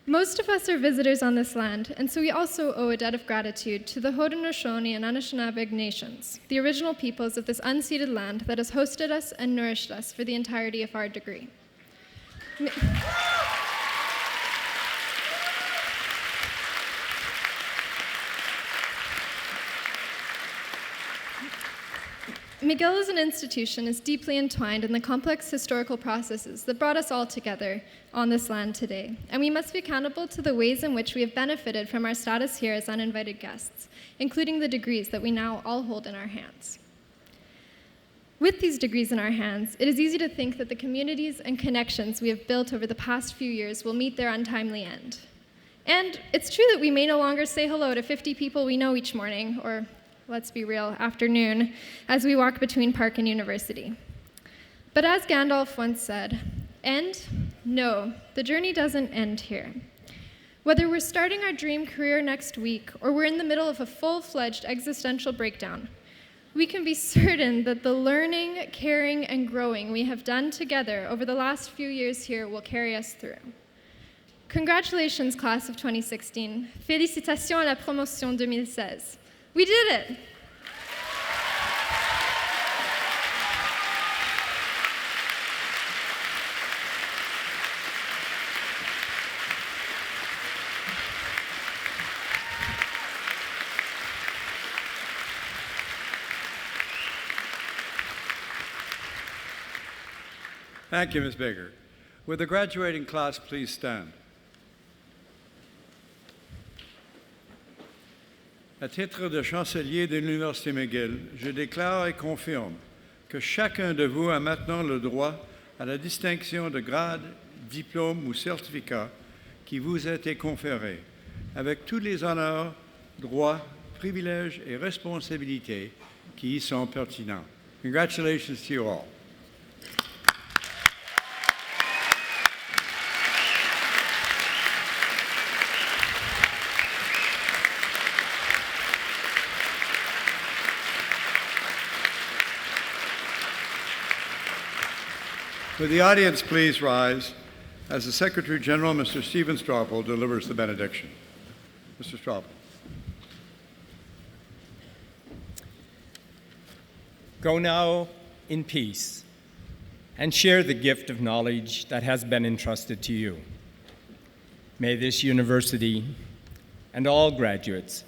Most of us are visitors on this land, and so we also owe a debt of gratitude to the Haudenosaunee and Anishinaabe nations, the original peoples of this unceded land that has hosted us and nourished us for the entirety of our degree. McGill as an institution is deeply entwined in the complex historical processes that brought us all together on this land today, and we must be accountable to the ways in which we have benefited from our status here as uninvited guests, including the degrees that we now all hold in our hands. With these degrees in our hands, it is easy to think that the communities and connections we have built over the past few years will meet their untimely end. And it's true that we may no longer say hello to 50 people we know each morning, or let's be real, afternoon, as we walk between Park and University. But as Gandalf once said, end? No, the journey doesn't end here. Whether we're starting our dream career next week or we're in the middle of a full-fledged existential breakdown, we can be certain that the learning, caring, and growing we have done together over the last few years here will carry us through. Congratulations, class of 2016. Félicitations à la promotion 2016. We did it! Thank you, Ms. Baker. Will the graduating class please stand? À titre de chancelier de l'Université McGill, je déclare et confirme que chacun de vous a maintenant le droit à la distinction de grade, diplôme ou certificat qui vous a été conféré, avec tous les honneurs, droits, privilèges et responsabilités qui y sont pertinents. Congratulations to you all. Would the audience please rise as the Secretary General, Mr. Stephen Stropel, delivers the benediction. Mr. Stropel. Go now in peace and share the gift of knowledge that has been entrusted to you. May this university and all graduates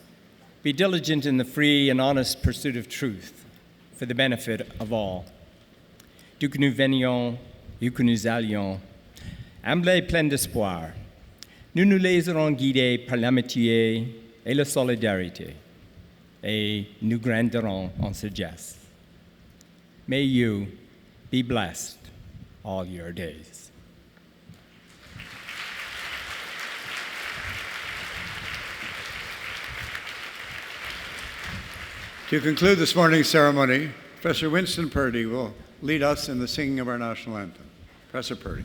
be diligent in the free and honest pursuit of truth for the benefit of all. D'où que nous venions, où que nous allions, humbles et pleins d'espoir, nous nous laisserons guider par l'amitié et la solidarité, et nous grandirons en sagesse. May you be blessed all your days. To conclude this morning's ceremony, Professor Winston Purdy will lead us in the singing of our national anthem. Professor Purdy.